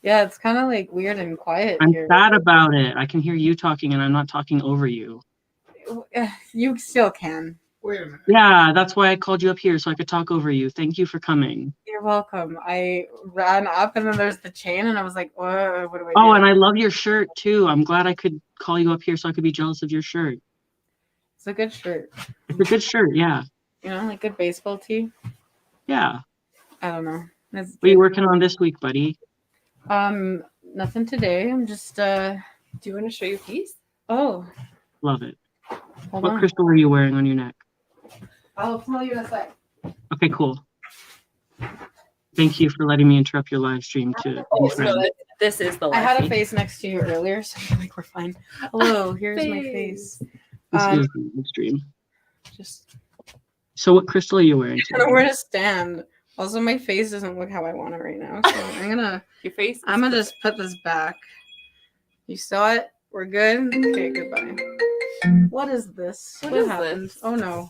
Yeah, it's kind of like weird and quiet I'm here. sad about it. I can hear you talking, and I'm not talking over you. You still can. Wait a minute. Yeah, that's why I called you up here, so I could talk over you. Thank you for coming. You're welcome. I ran up and then there's the chain and I was like, what do I do? Oh, and I love your shirt, too. I'm glad I could call you up here so I could be jealous of your shirt. It's a good shirt. It's a good shirt, yeah. You know, like good baseball tee. Yeah. I don't know. It's What are you working on this week, buddy? nothing today. I'm just Do you want to show your piece? oh, Love it. hold What on. crystal are you wearing on your neck? I'll tell you in a sec. Okay, cool. Thank you for letting me interrupt your live stream to Oh, be friends. so this is the I had a live face next to you earlier, so I feel like we're fine. Hello, here's my face. This is the stream. Just So what crystal are you wearing I don't know today? where to stand. Also, my face doesn't look how I want it right now, so Your face. I'm gonna just put this back. You saw it? We're good? Okay, goodbye. What is this? What is happened? this? Oh no.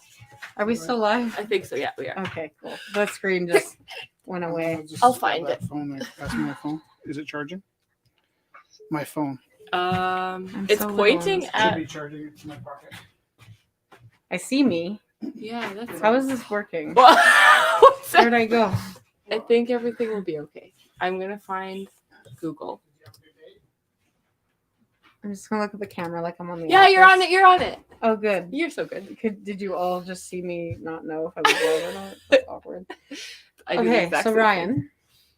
Are we still live? I think so. Yeah, we are. Okay, cool. The screen just went away. Just I'll grab find that it. Phone there. Pass me my phone. Is it charging? My phone. It's so pointing lost. Should at. be charging. It's in my pocket. I see me. Yeah, that's. How is this working? What's that? Where'd I go? I think everything will be okay. I'm gonna find Google. I'm just gonna look at the camera like I'm on the. Yeah, you're on Office. it. You're on it. Oh, good. You're so good. Did you all just see me not know if I was live or not? That's awkward. I do the Okay, exact so same thing. Ryan,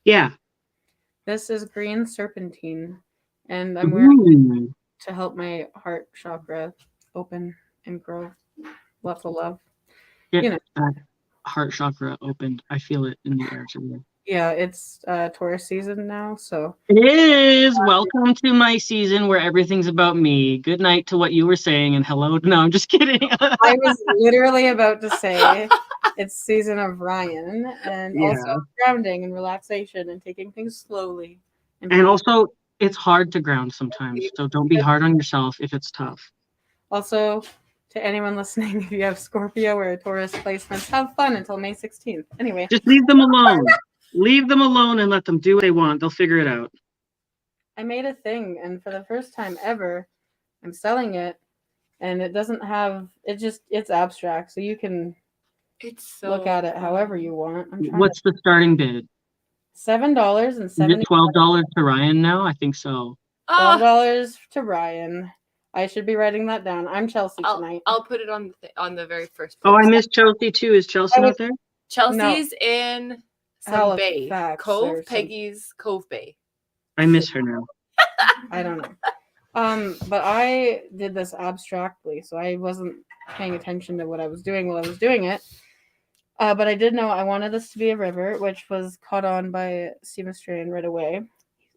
Yeah. this is green serpentine, and I'm wearing Ooh. it to help my heart chakra open and grow. Lots of love. That heart chakra opened. I feel it in the air today. Yeah, it's Taurus season now, so It is. Welcome to my season where everything's about me. Good night to what you were saying, and hello. No, I'm just kidding. I was literally about to say it's season of Ryan, and Yeah. also grounding and relaxation and taking things slowly. And also, it's hard to ground sometimes, so don't be hard on yourself if it's tough. Also, to anyone listening, if you have Scorpio or Taurus placements, have fun until May 16th. Anyway, Just leave them alone. Leave them alone and let them do what they want. They'll figure it out. I made a thing, and for the first time ever, I'm selling it, and it doesn't have, it's abstract, so you can It's so. look at it however you want. I'm trying What's the starting bid? $7 and Is it $70 $12 to Ryan now? I think so. Oh, $12 to Ryan. I should be writing that down. I'm Chelsea tonight. I'll put it on the very first. Oh, I post. miss Chelsea too. Is Chelsea not there? Chelsea's in some bay. Halifax or Cove. some- Peggy's Cove Bay. I miss her now. I don't know. But I did this abstractly, so I wasn't paying attention to what I was doing while I was doing it. But I did know I wanted this to be a river, which was caught on by Stephen Strahan right away.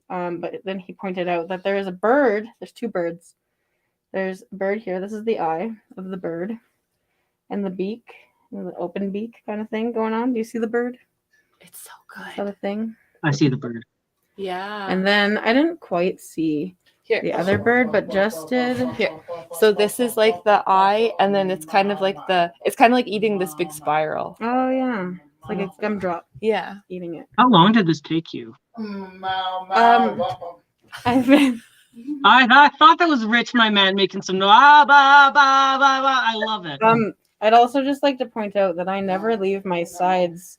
But then he pointed out that there is a bird. There's two birds. There's a bird here. This is the eye of the bird. And the beak, the open beak kind of thing going on. Do you see the bird? It's so Is that good. a thing? I see the bird. Yeah. And then I didn't quite see Here. the other bird, but just did. Here. So this is like the eye, and then it's kind of like eating this big spiral. Oh, yeah. It's like a gumdrop Yeah. eating it. How long did this take you? I've been. I thought that was Rich, my man, making some ba ba ba ba ba. I love it. I'd also just like to point out that I never leave my sides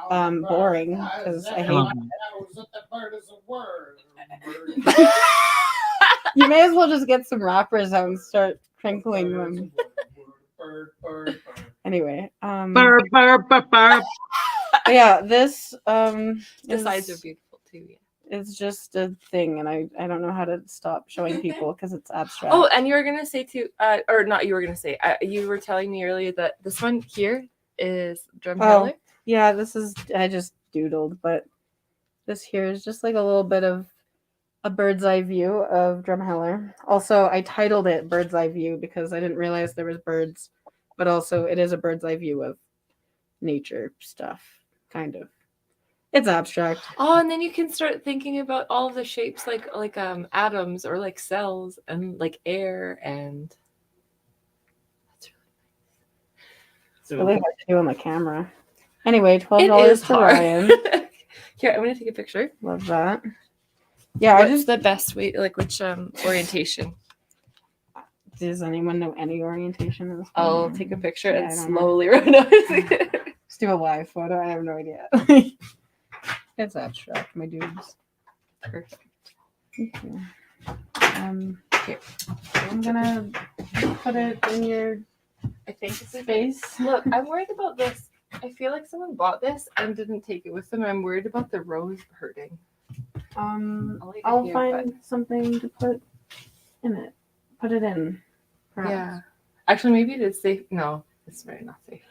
boring because I I hate. love it. You may as well just get some rappers out and start crinkling them. Anyway, Burr, burr, burr, burr. but yeah, this The sides are beautiful too. Yeah. It's just a thing, and I don't know how to stop showing people because it's abstract. Oh, and you were gonna say too, or not? You were gonna say. You were telling me earlier that this one here is Drumheller. Yeah, this is, I just doodled, but this here is just like a little bit of a bird's eye view of Drumheller. Also, I titled it Bird's Eye View because I didn't realize there was birds, but also it is a bird's eye view of nature stuff, kind of. It's abstract. Oh, and then you can start thinking about all of the shapes, like atoms or like cells and like air, and that's It's really hard to do on the camera. Anyway, it $12 is to hard. Ryan. Here, I'm gonna take a picture. Love that. Yeah, What's I just. the best way, like which orientation? Does anyone know any orientation of this? I'll one? take a picture Yeah, and I don't know. slowly run out. Let's do a live photo. I have no idea. It's abstract, my dudes. Perfect. Thank you. Here. I'm gonna put it in your I think it's a face. Look, I'm worried about this. I feel like someone bought this and didn't take it with them. I'm worried about the rose hurting. I'll leave it I'll here, find something to put in it. Put it in. Perhaps. Yeah. Actually, maybe it is safe. No, it's very not safe.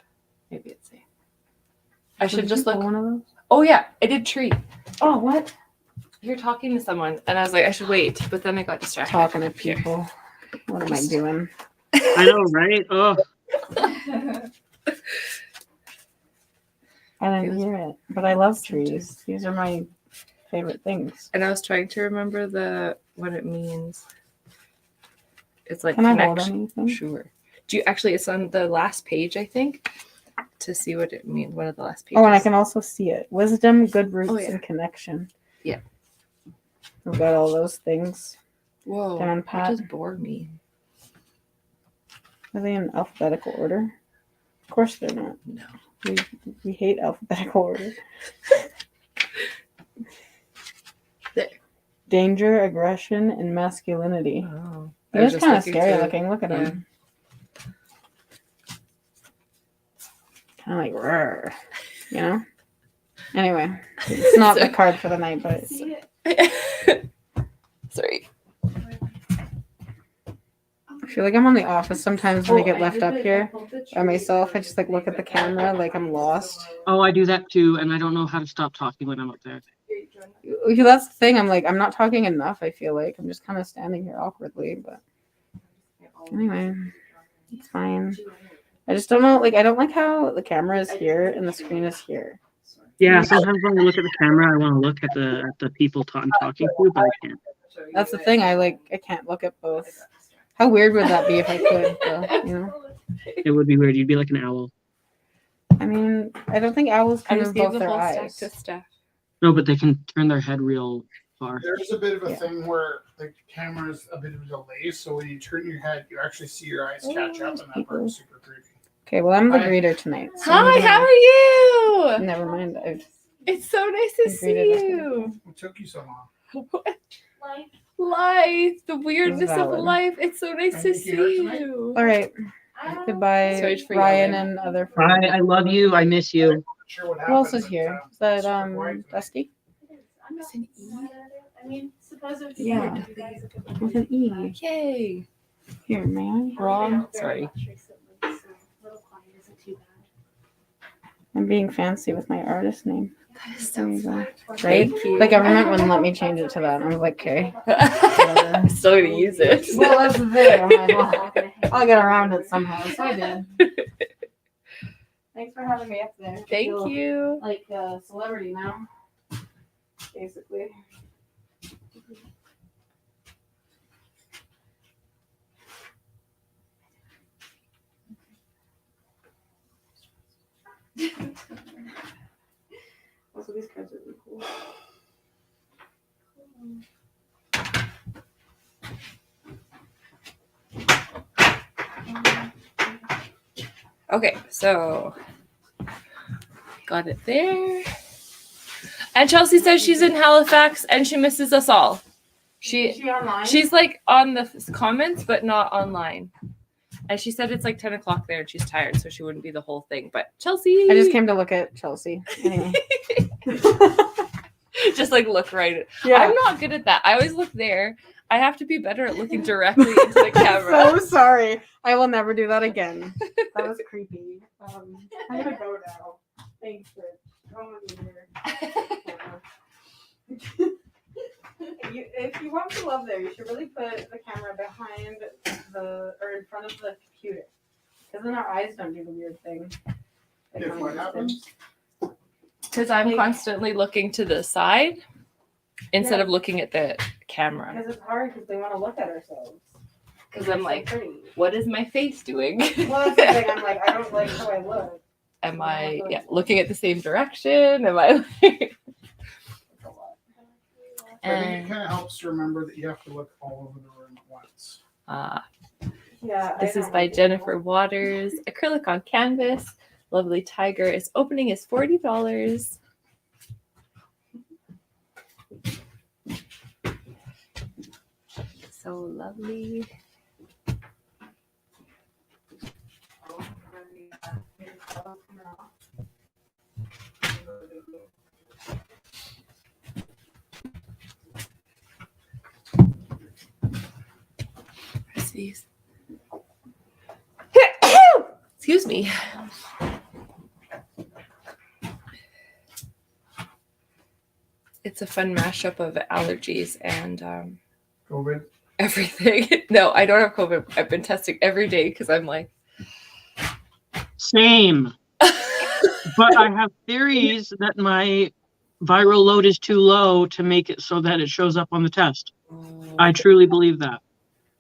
Maybe it's safe. I should Did just you look. pull one of those? Oh yeah, I did tree. Oh, what? You're talking to someone, and I was like, I should wait, but then I got distracted. Talking to people. What am I doing? I know, right? Oh, I didn't hear it, but I love trees. These are my favorite things. And I was trying to remember what it means. It's like Can I hold connection. anything? Sure. Do you actually? It's on the last page, I think. to see what it means. One of the last pages. Oh, and I can also see it. Wisdom, good roots, Oh, yeah. and connection. Yeah. We've got all those things. Whoa. Down What pat. does bore mean? Are they in alphabetical order? Of course they're not. No. We hate alphabetical order. There. Danger, aggression, and masculinity. Oh. He was kind of scary looking. Look at him. Kind of like, "Rrr," you know? Anyway, it's not the card for the night, but it's, See it? Sorry. I feel like I'm on The Office sometimes when I get left up here by myself. I just like look at the camera like I'm lost. Oh, I do that too, and I don't know how to stop talking when I'm up there. That's the thing. I'm like, I'm not talking enough, I feel like. I'm just kind of standing here awkwardly, but anyway, it's fine. I just don't know. Like, I don't like how the camera is here and the screen is here. Yeah, sometimes when I look at the camera, I want to look at the people I'm talking to, but I can't. That's the thing. I can't look at both. How weird would that be if I could, though, you know? It would be weird. You'd be like an owl. I mean, I don't think owls I can just move gave both the their whole stack eyes. to Steph. No, but they can turn their head real far. There's a bit of a Yeah. thing where the camera's a bit of a delay, so when you turn your head, you actually see your eyes catch up, and that part's super creepy. Okay, well, I'm the Hi. greeter tonight. So Hi, I'm how gonna- are you? Never mind. It's so nice to I'm see greeted as you. What took you so long? Life, the weirdness of valid. life. It's so nice Can to you see hear it tonight? you. All right. Goodbye, Sorry for Ryan yelling. and other Hi, friends. I love you. I miss you. Not sure what Who happened. else is but, here? Is that super quiet tonight. Dusty? It's an E. I mean, supposedly Yeah. you guys have been With an E. Yay. Here, may I? Wrong. very Sorry. much recently, so little client isn't too bad. I'm being fancy with my artist name. That is There you go. Right? Thank you. The government wouldn't let me change it to that. I was like, okay. I'm still gonna use it. Well, that's the thing. I'm like, well, I'll get around it somehow. So I did. Thanks for having me up there. I Thank feel you. like a celebrity now, basically. Also, these cards are really cool. Okay, so got it there. And Chelsea says she's in Halifax and she misses us all. Is She she online? she's like on the comments but not online. And she said it's like 10 o'clock there and she's tired, so she wouldn't be the whole thing. But Chelsea, I just came to look at Chelsea. Anyway. just like look right. Yeah. I'm not good at that. I always look there. I have to be better at looking directly into the camera. So sorry. I will never do that again. That was creepy. I'm gonna go now. Thanks for going here. If you want to love there, you should really put the camera behind or in front of the computer. Because then our eyes don't do the weird thing. If what happens? Because I'm constantly looking to the side instead of looking at the camera. Because it's hard because they want to look at ourselves. Because I'm It's so like, pretty. what is my face doing? Well, that's the thing. I'm like, I don't like how I look. Am I looking at the same direction? Am I? I think it kind of helps to remember that you have to look all over the room at once. Yeah. This is by Jennifer Waters. Acrylic on canvas. Lovely tiger. Its opening is $40. So lovely. Where's these? Excuse me. It's a fun mashup of allergies and COVID. everything. No, I don't have COVID. I've been testing every day because I'm like, Same. But I have theories that my viral load is too low to make it so that it shows up on the test. I truly believe that.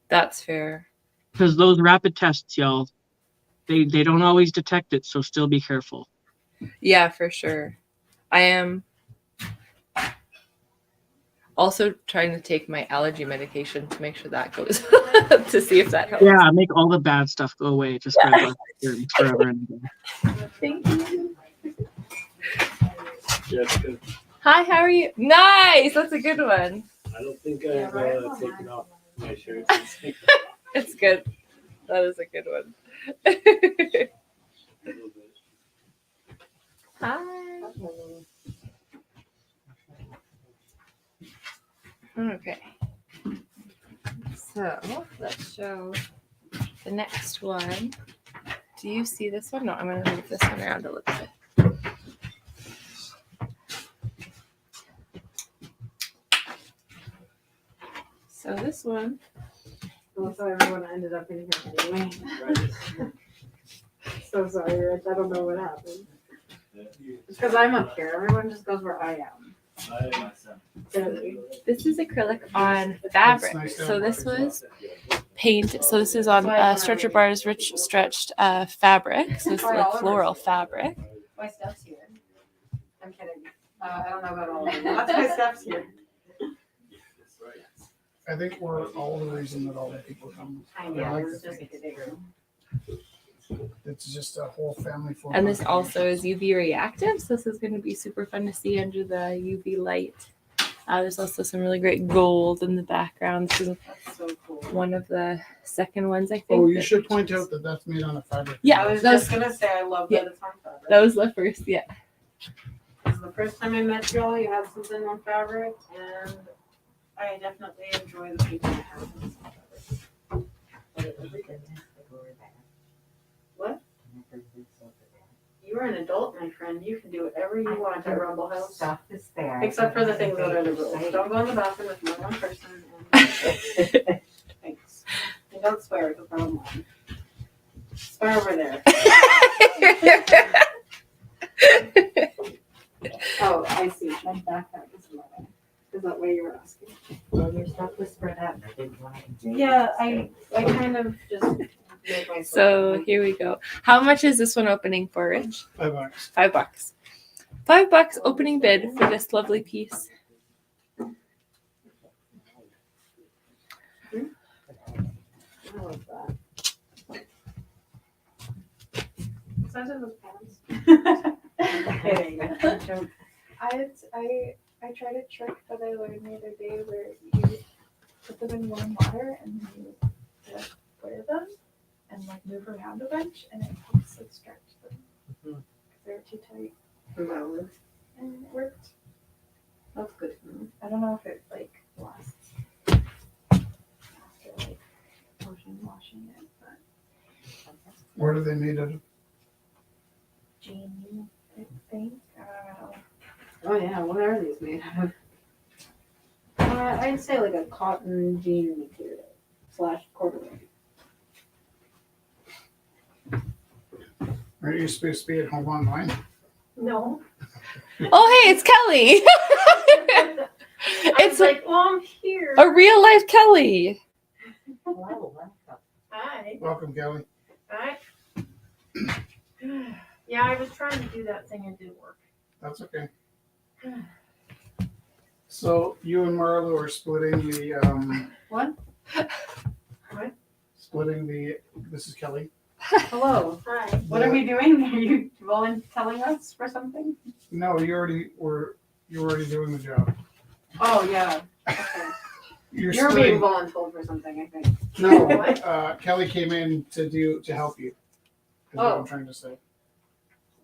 that's fair. Because those rapid tests, y'all, they don't always detect it, so still be careful. Yeah, for sure. I am also trying to take my allergy medication to make sure that goes to see if that helps. Yeah, make all the bad stuff go away. Just spread those germs forever and ever. Thank you. Yeah, it's good. Hi, how are you? Nice. That's a good one. I don't think I've taken off my shirt. It's good. That is a good one. Hi. Okay. So let's show the next one. Do you see this one? No, I'm going to move this one around a little bit. So this one. Well, so everyone ended up in here anyway. So sorry, Rich. I don't know what happened. Because I'm up here. Everyone just goes where I am. This is acrylic on fabric. nice to So have this one. was paint. So this is on stretcher bars, rich stretched fabric. So it's like floral fabric. My stuff's here. I'm kidding. I don't know about all of them. That's my stuff's here. I think we're all the reason that all the people come. I They know. like It's the just thing. bigger. It's just a whole family full. And this also is UV reactive. So this is going to be super fun to see under the UV light. There's also some really great gold in the background. This is That's so cool. one of the second ones, I think. Oh, you that should point features- out that that's made on a fabric. Yeah, I was that was, just gonna say I love Yeah. that it's on fabric. that was the first. Yeah. This is the first time I met y'all. You had something on fabric, and I definitely enjoy the people that have this on fabric. What? You are an adult, my friend. You can do whatever you want at Rumble House. Stuff is there. Except for the things that are the rules. Don't go in the bathroom with more than one person. And thanks. And don't swear at the wrong one. Swear over there. Oh, I see. My backpack is low. Is that what you were asking? Well, your stuff was spread out. I didn't want to. Yeah, I kind of just make myself. So here we go. How much is this one opening for, Rich? $5. $5. $5 opening bid for this lovely piece. I love that. Size of those pants. Kidding. I tried a trick that I learned the other day where you put them in warm water and you like wear them and like move around a bunch and it helps like stretch them because they're too tight Wow. and it worked. That's good to know. I don't know if it like lasts after like washing it, but What are they made out of? jean I think. I don't know. Oh yeah, what are these made of? I'd say like a cotton jean material / corduroy. Aren't you supposed to be at home online? No. Oh, hey, it's Kelly. It's It's like, well, I'm here. a real life Kelly. Hello, welcome. Hi. Welcome, Kelly. Hi. Yeah, I was trying to do that thing. It didn't work. That's okay. So you and Marlo are splitting the What? What? splitting the. This is Kelly. Hello. Hi. What are we doing? Are you telling us for something? No, you already doing the job. Oh yeah. Okay. You're You're splitting. being voluntold for something, I think. No, Kelly came in to help you. Is what Oh. I'm trying to say.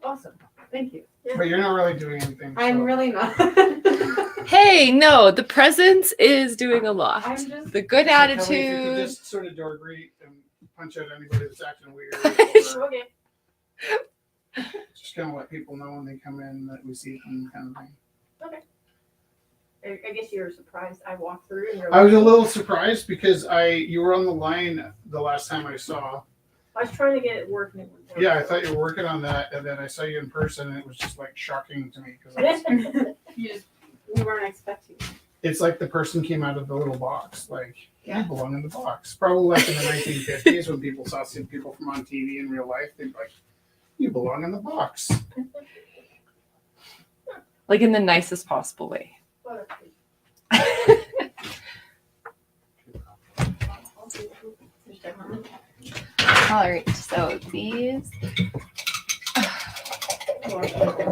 Awesome. Thank you. But you're not really doing anything. I'm so- really not. Hey, no, the presence is doing a lot. I'm just. The good So Kelly, if you could attitude. just sort of door greet and punch out anybody that's acting weird. Or Okay. just kind of let people know when they come in that we see them, kind of thing. I guess you were surprised I walked through and you're I was a like, little surprised because you were on the line the last time I saw. I was trying to get it working. It wouldn't work. Yeah, I thought you were working on that, and then I saw you in person, and it was just like shocking to me because You just. We weren't expecting. it's like the person came out of the little box. Like, you belong in the box. Probably like in the 1950s when people saw some people from on TV in real life, they'd be like, you belong in the box. Like in the nicest possible way. All right, so these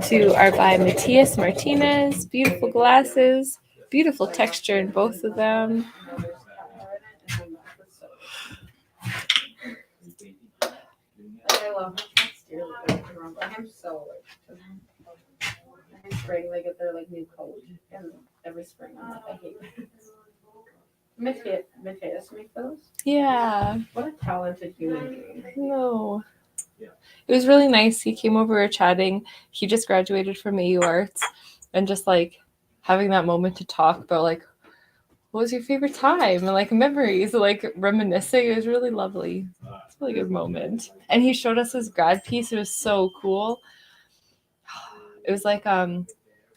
two are by Matias Martinez. Beautiful glasses, beautiful texture in both of them. I love next year. I'm so every spring they get their like new coat, and every spring I'm like, I hate it. Mateus make those. Yeah, What a talented human being. no. It was really nice. He came over, we were chatting. He just graduated from AU Arts, and just like having that moment to talk about like what was your favorite time and like memories, like reminiscing. It was really lovely. It's a really good moment. And he showed us his grad piece. It was so cool. It was like a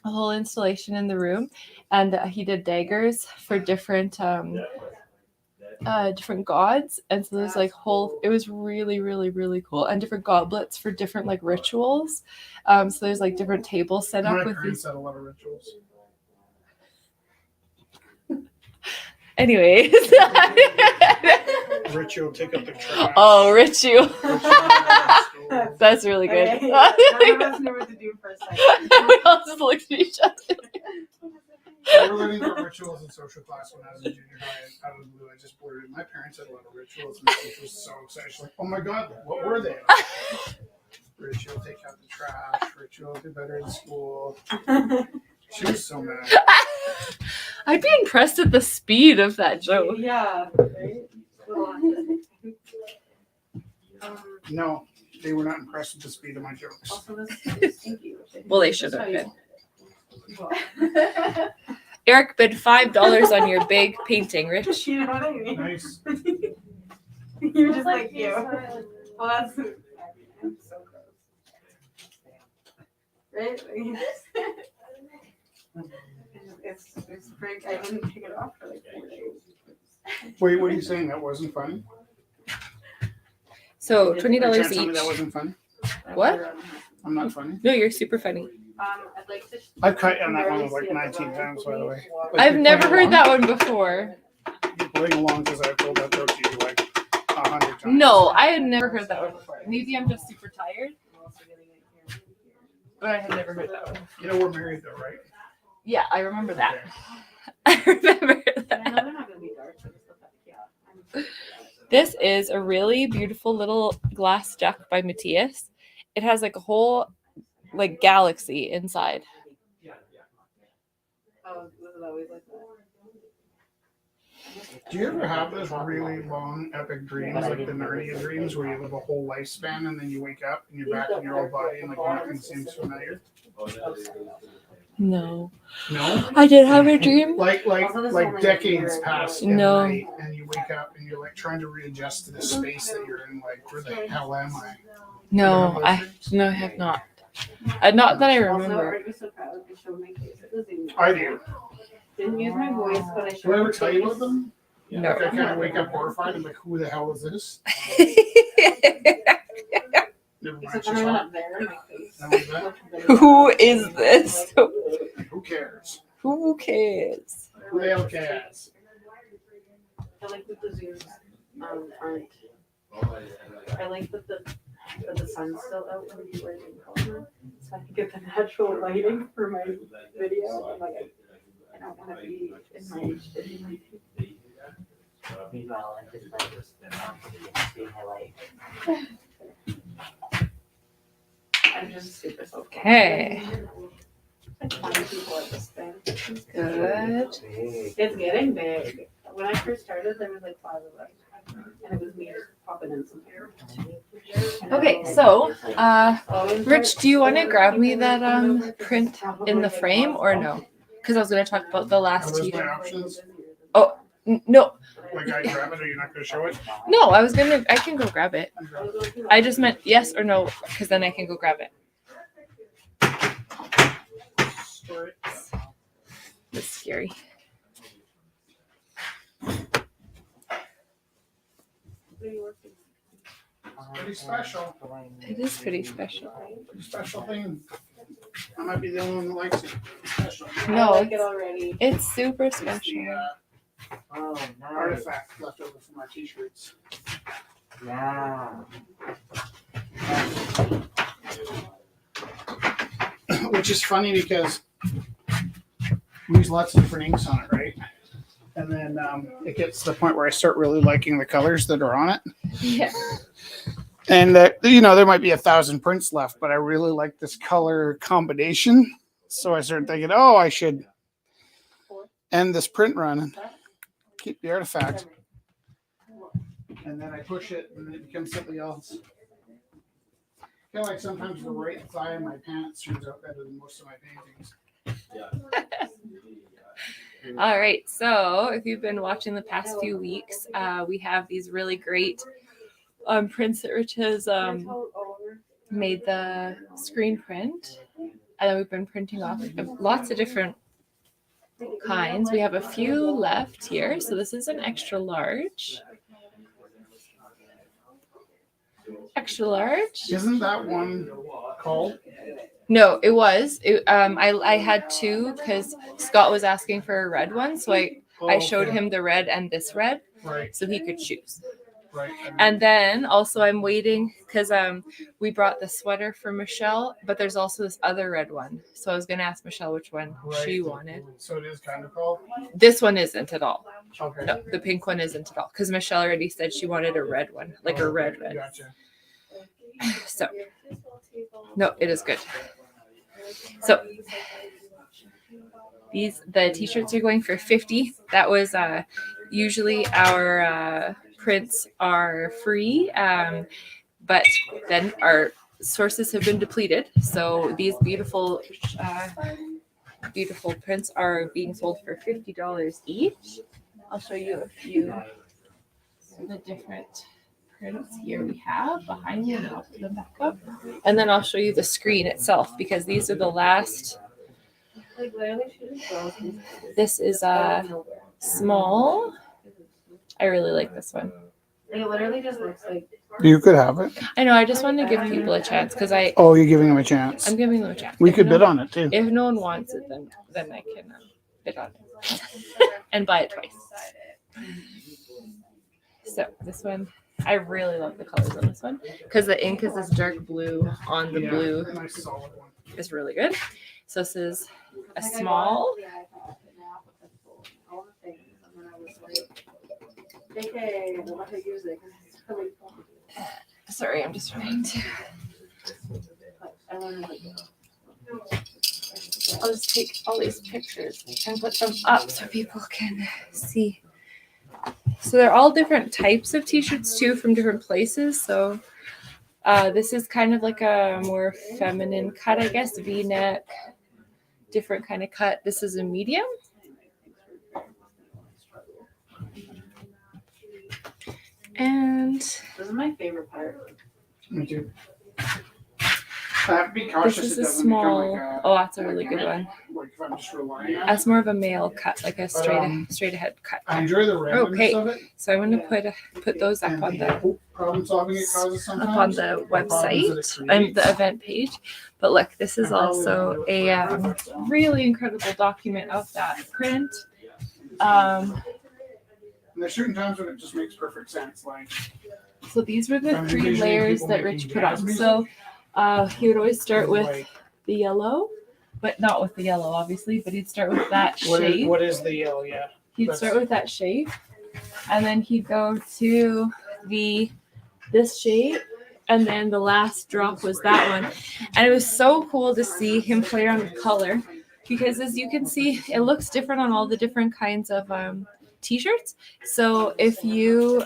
whole installation in the room, and he did daggers for different different gods, and so there's like whole, it was really really really cool, and different goblets for different like rituals. So there's like different tables set up My with parents these. had a lot of rituals. Anyways. Ritual, take up the trash. Oh, ritual. Ritual. That's really good. Okay, none of us knew what to do for a second. We all just looked at each other. I was learning about rituals in social class when I was in junior high. Out of the blue, I just blurted. My parents had a lot of rituals, and she was so excited. She's like, "Oh my god, what were they?" Ritual, take out the trash. Ritual, do better in school. She was so mad. I'd be impressed at the speed of that joke. Yeah. Right? No, they were not impressed with the speed of my jokes. Also, this is stinky. Well, they should have been. Eric bid $5 on your big painting, Rich. You know what I mean? Nice. You're just like you. Well, that's I'm so gross. Right? It's break. I didn't take it off for like 4 days. Wait, what are you saying? That wasn't funny? So You $20 can't tell me that each. wasn't funny? What? I'm not funny. No, you're super funny. I'd like to. I've cut on that one like 19 times, by the way. Like, I've you're never playing heard that one before. You're playing along because I've told that joke to you like 100 times. No, I had never heard that one before. Maybe I'm just super tired, but I had never heard that one. You know we're married though, right? Yeah, I remember that. I remember I know that. they're not gonna be dark, so just look at it. This is a really beautiful little glass duck by Matias. It has like a whole like galaxy inside. Oh, was it always like that? Do you ever have those really long, epic dreams, like the Narnia dreams, where you live a whole lifespan and then you wake up and you're back in your old body and like nothing seems familiar? No. No? I did have a dream. Like decades pass in No. the night and you wake up and you're like trying to readjust to the space that you're in. Like, where the hell am I? No, I have not. Not that I Also, remember. I'd be so proud to show my face. It doesn't even I do. Didn't use my voice, but I showed Did I ever my tell you face. about them? No. Like, I kind of wake up horrified and like, who the hell is this? Never mind. Except She's when I went hot. up there, my face. That was that. Who is this? Who cares? Who cares? Who the hell cares? I like that the zooms aren't. I like that the sun's still out when people are doing color, so I can get the natural lighting for my video. I'm like, I don't want to be in my HD. Meanwhile, I'm just like being highlight. I'm just super self. Okay. Like 20 people at this thing. Good. It's getting big. When I first started, there was like 5 of us, and it was me just popping in some here. Okay, so Always Rich, do you want to grab me that print in the frame or no? Because I was going to talk about the Are last those teacher. my options? No, Like I grab it or you're not going to show it? no, I can go grab it. I just meant yes or no, because then I can go grab it. Story. That's scary. Pretty special. It is pretty special. Pretty special thing. I might be the only one that likes it. Special. No, I like it already. it's super It's special. the Oh, nice. artifact left over from our t-shirts. Yeah. Which is funny because we use lots of different inks on it, right? And then it gets to the point where I start really liking the colors that are on it. Yeah. And there might be 1,000 prints left, but I really like this color combination. So I started thinking, oh, I should end this print run and keep the artifact. And then I push it and it becomes something else. I feel like sometimes the right thigh in my pants turns out better than most of my paintings. All right. So if you've been watching the past few weeks, we have these really great prints that Rich has made the screen print. And then we've been printing off lots of different kinds. We have a few left here. So this is an extra large. Extra large. Isn't that one called? No, it was. I had two because Scott was asking for a red one. So I showed him the red and this red. Right. So he could choose. Right. And then also I'm waiting because we brought the sweater for Michelle, but there's also this other red one. So I was gonna ask Michelle which one she wanted. So it is kind of called? This one isn't at all. Okay. No, the pink one isn't at all. Because Michelle already said she wanted a red one, like a red. Gotcha. So no, it is good. So the t-shirts are going for $50. That was usually our prints are free, but then our sources have been depleted. So these beautiful prints are being sold for $50 each. I'll show you a few of the different prints here we have behind me, and I'll put them back up. And then I'll show you the screen itself because these are the last. This is a small. I really like this one. It literally just looks like. You could have it. I know. I just wanted to give people a chance because Oh, you're giving them a chance. I'm giving them a chance. We If could no- bid on it too. If no one wants it, then I can bid on it and buy it twice. So this one, I really love the colors on this one because the ink is this dark blue on the blue. Nice solid one. Is really good. So this is a small. Sorry, I'm just trying to. I'll just take all these pictures and put them up so people can see. So they're all different types of t-shirts too from different places. So this is kind of like a more feminine cut, I guess, V-neck, different kind of cut. This is a medium. And This is my favorite part. Me too. Be cautious. this is it a doesn't small. become like Oh, that's a really good one. Like if I'm just relying on it. That's more of a male cut, like a um, straight ahead cut. I enjoy the randomness Okay. of it. So I'm going to put those up And on the problem solving it causes sometimes. up on the or problems that it website and the creates. event page. But look, this is I probably also won't do it a for everyone. really incredible document of that print. And there's certain times when it just makes perfect sense. Like So these were the I'm 3 envisioning layers people that making Rich put on. jazz music. So he would always start with like, the yellow, but not with the yellow, obviously. But he'd start with that shape. what is the yellow? Yeah. He'd That's- start with that shape, and then he'd go to this shape, and then the last drop was that one. And it was so cool to see him play around with color, because as you can see, it looks different on all the different kinds of t-shirts. So if you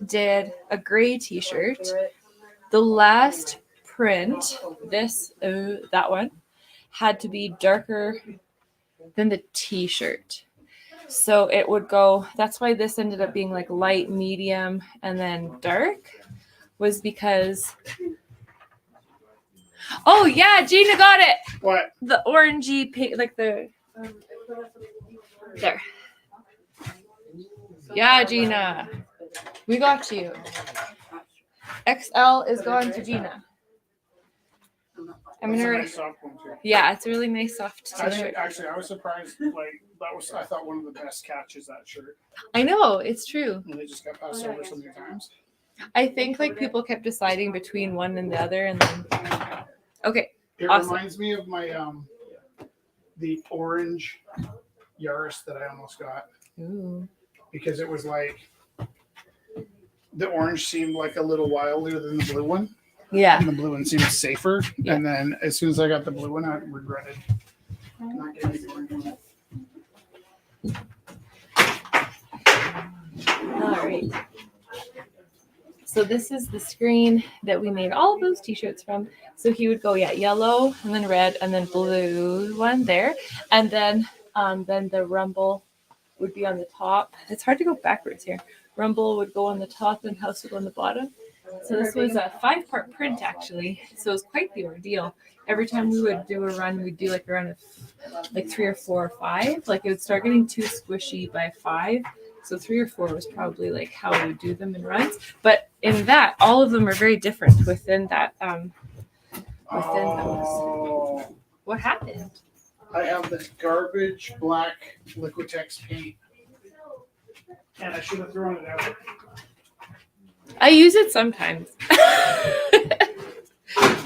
did a gray t-shirt, the last print, that one, had to be darker than the t-shirt. So it would go, that's why this ended up being like light, medium, and then dark, was because, oh yeah, Gina got it! What? The orangey pink, like the, there. Yeah, Gina. We got you. XL is going to Gina. I'm That's gonna a write. nice soft one too. Yeah, it's a really nice soft I think t-shirt. actually I was surprised. Like that was I thought one of the best catches that shirt. I know, it's true. And they just got passed over so many times. I think like people kept deciding between one and the other, and then okay. It Awesome. reminds me of my the orange Yaris that I almost got Ooh. because it was like the orange seemed like a little wilder than the blue one. Yeah. And the blue one seemed safer. Yeah. And then as soon as I got the blue one, I regretted not getting the orange one. All right. So this is the screen that we made all of those t-shirts from. So he would go, yellow and then red and then blue one there. And then the rumble would be on the top. It's hard to go backwards here. Rumble would go on the top and house would go on the bottom. So this was a 5-part print actually. So it was quite the ordeal. Every time we would do a run, we'd do like a run of like 3 or 4 or 5. Like it would start getting too squishy by 5. So 3 or 4 was probably like how we would do them in runs. But in that, all of them are very different within that. Within those. What happened? I have this garbage black Liquitex paint. And I should have thrown it out. I use it sometimes.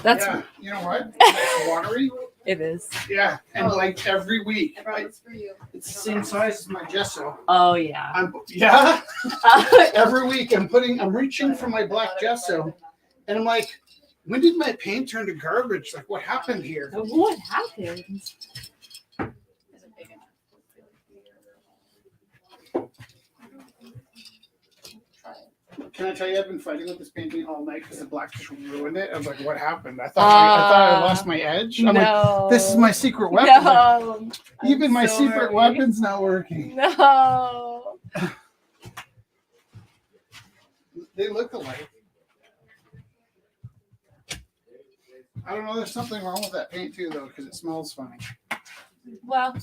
That's Yeah, you know what? It's watery. it is. Yeah, and like every week. I brought this for you. It's the same size as my gesso. Oh yeah. Yeah. Every week I'm reaching for my black gesso, and I'm like, when did my paint turn to garbage? Like, what happened here? What happened? Can I tell you, I've been fighting with this painting all night because the black just ruined it. I was like, what happened? I thought I lost my edge. I'm like, this is my secret weapon. No. Like, even my so secret worried. weapon's not working. No. They look alike. I don't know. There's something wrong with that paint too, though, because it smells funny. Well,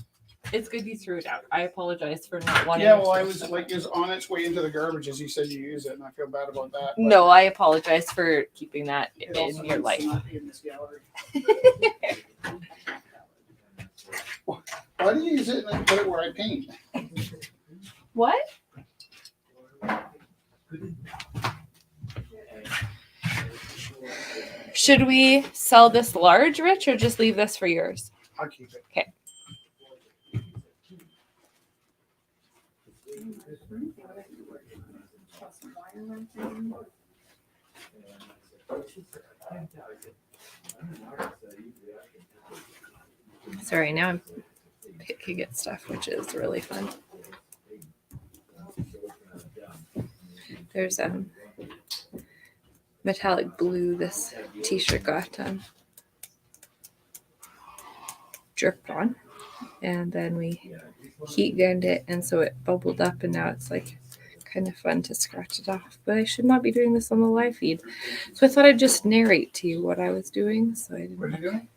it's good you threw it out. I apologize for not wanting. Yeah, to well, I throw was it like, it was on its way into the garbage as you said you use it, and I feel bad about that. but No, I apologize for keeping that it also in your needs life. to not be in this gallery. Why do you use it and then put it where I paint? What? Should we sell this large, Rich, or just leave this for yours? I'll keep it. Okay. Sorry, now I'm picking at stuff, which is really fun. There's metallic blue this t-shirt got dripped on, and then we heat gunned it, and so it bubbled up, and now it's like kind of fun to scratch it off. But I should not be doing this on the live feed, so I thought I'd just narrate to you what I was doing. So I didn't. What are you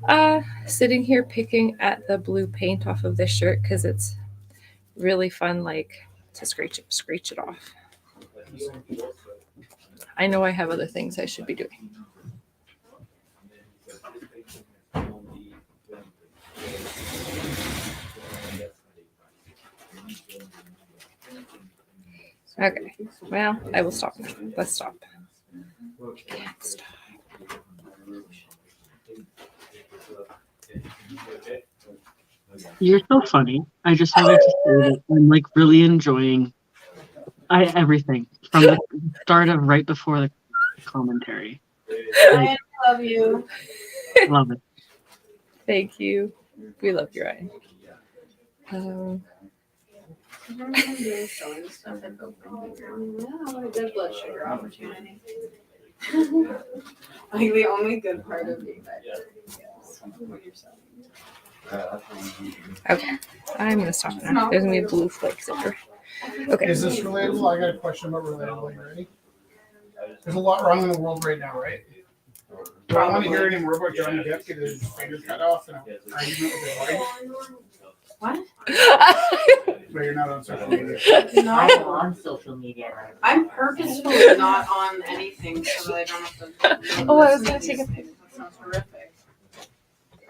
doing? Sitting here picking at the blue paint off of this shirt because it's really fun, like to scratch it off. I know I have other things I should be doing. Okay, well, I will stop now. Let's stop. Can't stop. You're so funny. I just wanted to say that I'm like really enjoying everything from the start of right before the commentary. I love you. Love it. Thank you. We love you, Ryan. Showing stuff and opening here. Wow, a good blood sugar opportunity. Like the only good part of being that what you're selling. Okay, I'm gonna stop now. There's gonna be blue flakes everywhere. Okay. Is this relatable? I got a question about relatable. Are you ready? There's a lot wrong in the world right now, right? Do I want to hear any more about Johnny Depp getting his finger cut off in an argument with his wife? What? But you're not on social media. I'm No, on social media. I'm purposefully not on anything so that I don't have to. Oh, I was gonna listen take to a these things. That sounds horrific.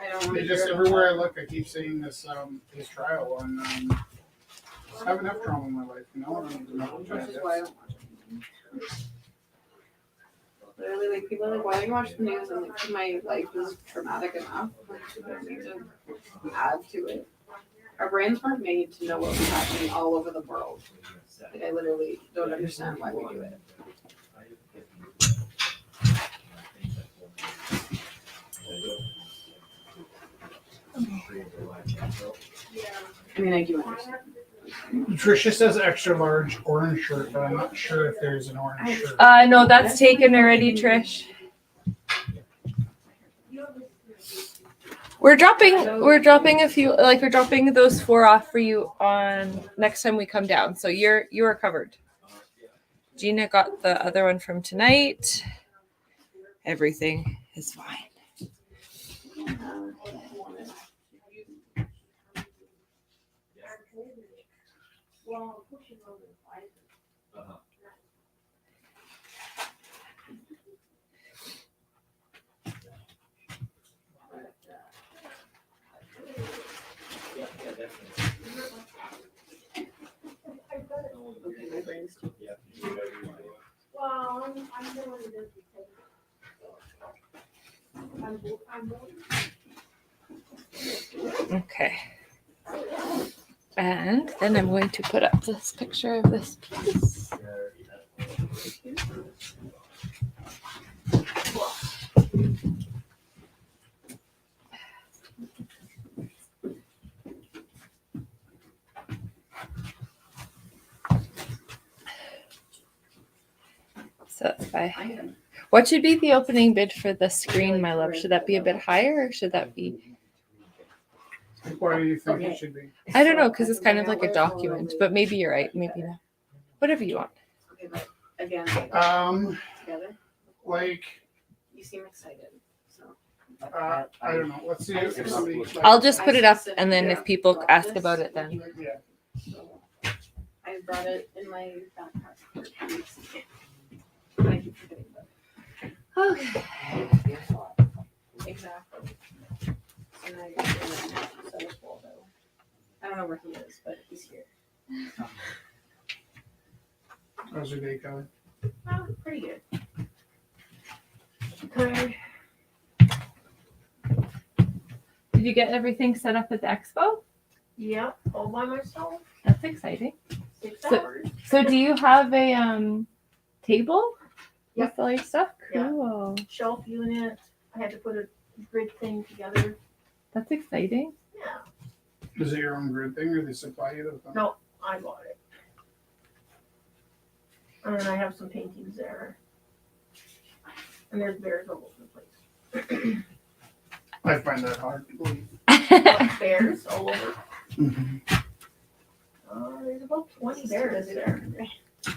I don't want They to just hear everywhere I look, I keep seeing this his trial on. I have enough trauma in my life, you know. I don't even know what Which Johnny is why I Depp's. don't watch anything. Literally, like people are like, why don't you watch the news? And like, my life is traumatic enough. Like, you don't need to add to it. Our brains weren't made to know what was happening all over the world. Like, I literally don't understand why we do it. I mean, I do understand. Tricia says extra large orange shirt, but I'm not sure if there's an orange shirt. No, that's taken already, Trish. We're dropping a few, like we're dropping those 4 off for you on next time we come down. So you are covered. Gina got the other one from tonight. Everything is fine. Okay, my brain's too. Okay. And then I'm going to put up this picture of this piece. So what should be the opening bid for the screen, my love? Should that be a bit higher or should that be? Why do you think it should be? I don't know, because it's kind of like a document, but maybe you're right. Maybe not. Whatever you want. Okay, but again, together, Like, you seem excited. So I don't know. Let's see if somebody. Like, I'll just put it up, and then if people ask about it, then. Yeah. So I brought it in my backpack for 2 weeks. And I keep forgetting about it. Okay. Exactly. And I so full though. I don't know where he is, but he's here. How's your day going? Oh, pretty good. Okay. Did you get everything set up at the expo? Yeah, all by myself. That's exciting. 6 So- hours. So do you have a table with all your stuff? Yeah. Cool. Shelf unit. I had to put a grid thing together. That's exciting. Yeah, Is it your own grid thing, or they supply you with them? No. I bought it. And then I have some paintings there. And there's bears all over the place. I find that hard to believe. Bears all over. Mm-hmm. There's about 20 bears there.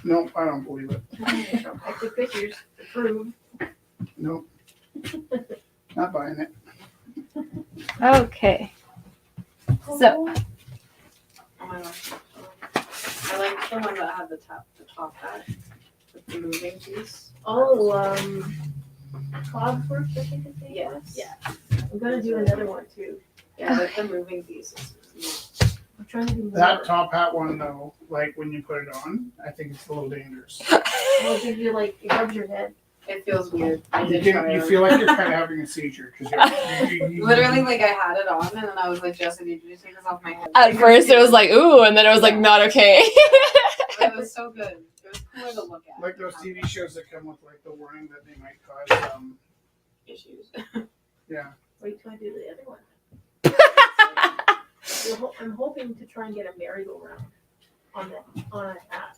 No, I don't believe it. I took pictures to prove. Nope. Not buying it. Okay. So Oh my gosh. I like the one that had the top hat with the moving piece. Oh, Cogsworth, I think it's name was. Yes. Yeah. I'm gonna do another one too. Yeah, like the moving pieces. I'm trying to do more. That top hat one, though, like when you put it on, I think it's a little dangerous. It'll give you like, it rubs your head. It feels weird. I You, did try you it. feel like you're kind of having a seizure because Literally, like I had it on, and then I was like, Jesse, did you take this off my head? at first it was like, ooh, and then it was like, not okay. But it was so good. It was cooler to look at. like those TV shows that come with like the warning that they might cause Issues. yeah. Wait till I do the other one. I'm hoping to try and get a merry-go-round on a hat.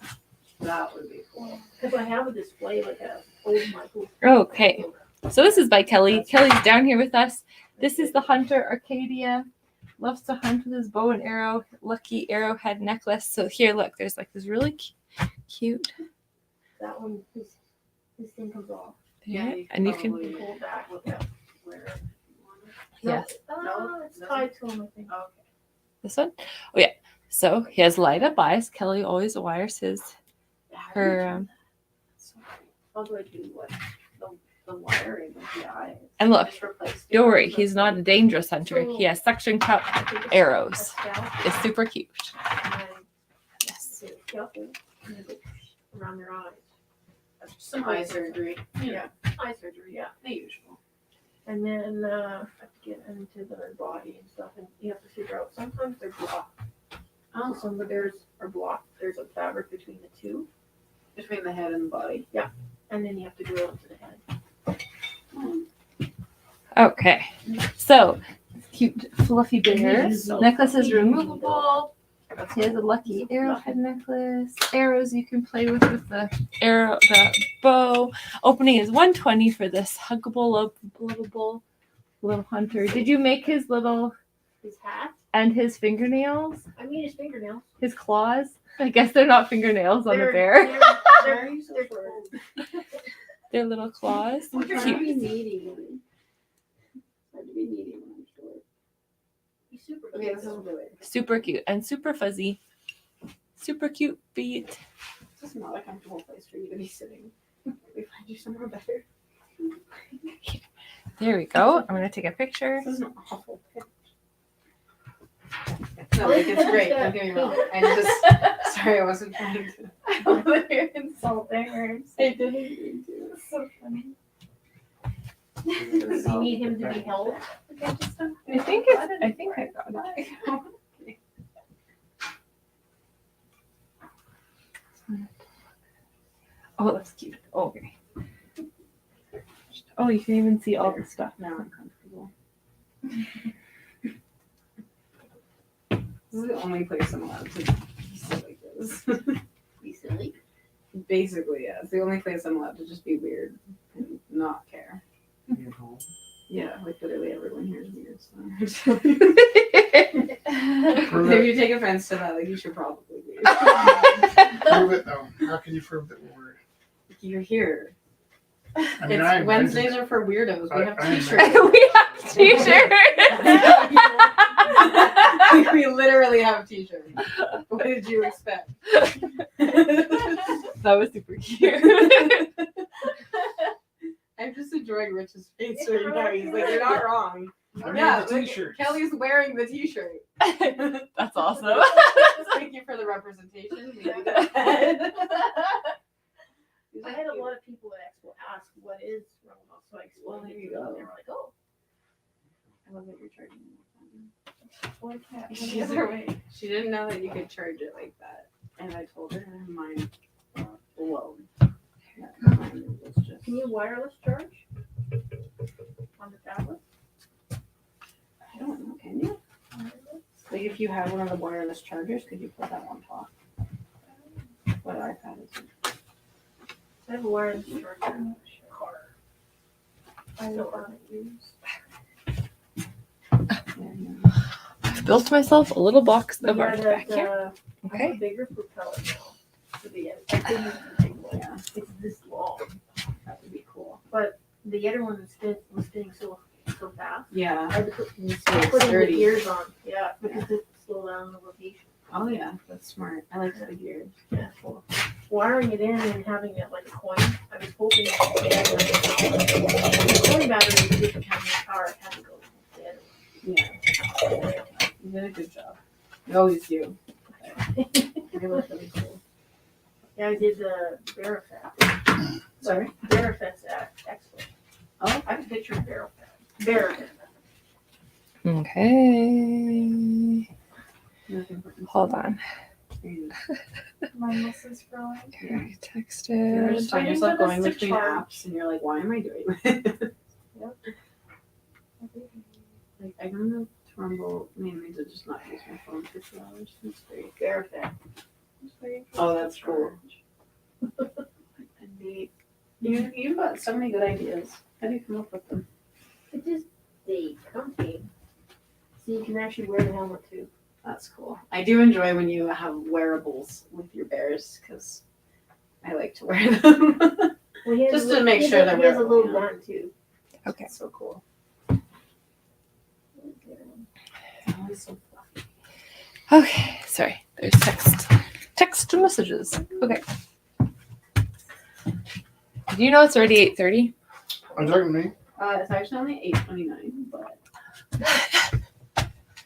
That would be cool. Because I have a display like a old Michael. Okay. So this is by Kelly. Kelly's down here with us. This is the Hunter Arcadia. Loves to hunt with his bow and arrow. Lucky arrowhead necklace. So here, look, there's like this really cute. That one, his thing comes off. Yeah, and you can. You pull back with that where you want it. Yes. No, it's tied to him, I think. Okay. This one? Oh yeah. So he has light up eyes. Kelly always wires her How do I do what? The wiring of the eyes. and look, Just replace the don't worry, eyes he's with not a dangerous hunter. He has suction cup I think it's arrows. a scalp, It's super cute. and then Yes. it's a scalpel, and then they around their eyes. That's Some eye surgery. Yeah, eye surgery, yeah. The usual. And then I have to get into their body and stuff, and you have to figure out, sometimes they're blocked. Oh, Some of theirs are blocked. There's a fabric between the two, between the head and the body. and then you have to drill into the head. Okay. So cute fluffy bears. Necklace is removable. He has a lucky arrowhead necklace. Arrows you can play with the bow. Opening is 120 for this huggable, lovable little hunter. Did you make his little His hat. and his fingernails? I mean his fingernails. His claws? I guess they're not fingernails on a They're- bear. They're cool. They're little claws. Cute. needy one. Hard to be needy when I'm short. He's super Okay, cute. this is really. Super cute and super fuzzy. Super cute feet. This is not a comfortable place for you to be sitting. We find you somewhere better. There we go. I'm going to take a picture. This is an awful pitch. No, like it's great. Don't get me wrong. I just sorry, I wasn't trying to. You're insulting her. I didn't mean to. It's so funny. Do you need him to be held? I think I got it. Oh, that's cute. Oh, okay. Oh, you can even see all the stuff. Now I'm comfortable. This is the only place I'm allowed to be silly like this. Be silly. Basically, yeah. It's the only place I'm allowed to just be weird and not care. Yeah, like literally everyone here is weird. So. If you take offense to that, like you should probably leave. Prove it though. How can you prove that we're? You're here. I mean, It's Wednesdays are for weirdos. We have I t-shirts. We have t-shirts. We literally have t-shirts. What did you expect? That was super cute. I'm just enjoying Rich's face right now. He's like, you're not wrong. I Yeah, made the look, t-shirts. Kelly's wearing the t-shirt. That's awesome. Thank you for the representation. I had a lot of people at Expo ask what is Rumble, so I Well, explained there it you to them. go. They were like, oh, I love that you're charging me. boy, cat. She's her way. She didn't know that you could charge it like that. And I told her mine alone. Mine was just... Can you wireless charge on the tablet? I don't know, can you? Like if you have one of the wireless chargers, could you put that on top? What iPad is it? I have a wireless charger in the car. I don't know how to use. Yeah, no. I've built myself a little box of Yeah, art back here. I have a Okay. bigger propeller now. For the I couldn't use the big one. Yeah, It's this long. that would be cool. The other one was spinning so fast. Yeah. I had to put It's putting the sturdy. gears on. Yeah, because it slow down the rotation. Oh yeah, that's smart. I like the gears. Yeah, cool. Wiring it in and having it like a coin. I was hoping the coin battery didn't have enough power. It had to go dead. Yeah. You did a good job. You always do. It was really cool. Yeah, I did the Barrowfest. Sorry? Barrowfest at Expo. Oh. I have a picture of Barrowfest. Barrowfest. Okay. Hold on. My muscles growing. Here, I You're texted. just find yourself going between apps and you're like, why am I doing this? Like, I don't know to Rumble mainly to just not use my phone for 2 hours. That's great. Barrowfest. Oh, that's cool. Neat. You've got so many good ideas. How do you come up with them? It is the comfy. So you can actually wear the helmet too. That's cool. I do enjoy when you have wearables with your bears because I like to wear them. Well, he has Just a to little- make he has sure a- that he has a we're- little yeah. gun too. Okay. It's so cool. Okay. Sorry. There's text messages. Okay. Do you know it's already 8:30? Are you talking to me? It's actually only 8:29, but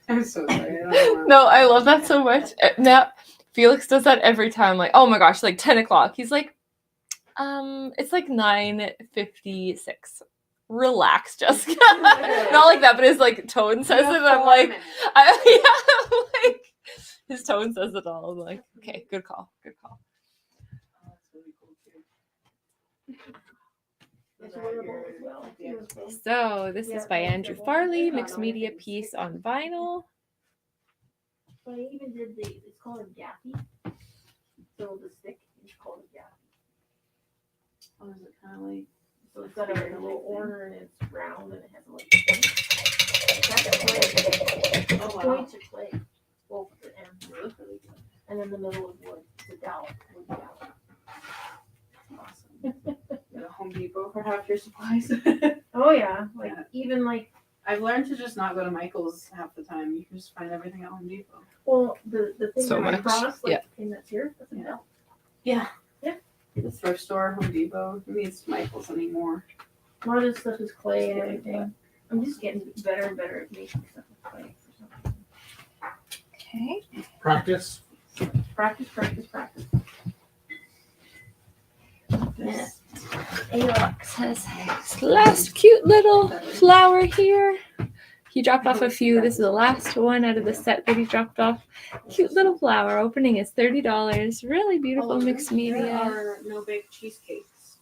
I'm so sorry. I don't know why. No, I love that so much. Now Felix does that every time. Like, oh my gosh, like 10 o'clock. He's like, it's like 9:56. Relax, Jessica. Not like that, but his like tone says it. I'm like, yeah, like his tone says it all. I'm like, okay, good call, good call. It's wearable as well. too. So this is by Andrew Farley, mixed media piece on vinyl. But I even did it's called a gaffy. So the stick is called a gaffy. Oh, is it kind of like? So it's got a little order and it's round and it has a little point. It's got that clay. Oh, wow. Points are clay. Both of the ends. And in the middle is wood. It's a dowel. Wood dowel. Awesome. Go to Home Depot for half your supplies. Oh yeah. Like Yeah. even like I've learned to just not go to Michael's half the time. You can just find everything at Home Depot. well the thing So that I much. crossed, like Yeah. the thing that's here, that's a Yeah. belt. Yeah. Yeah. The thrift store, Home Depot. Who needs Michael's anymore? A lot of this stuff is clay and Just like everything. I'm just getting better and better at making stuff with clay for some reason. Okay. Practice. Practice, practice, practice. This. Alex has this last cute little flower here. He dropped off a few. This is the last one out of the set that he dropped off. Cute little flower. Opening is $30. Really beautiful mixed There media. are no bake cheesecakes.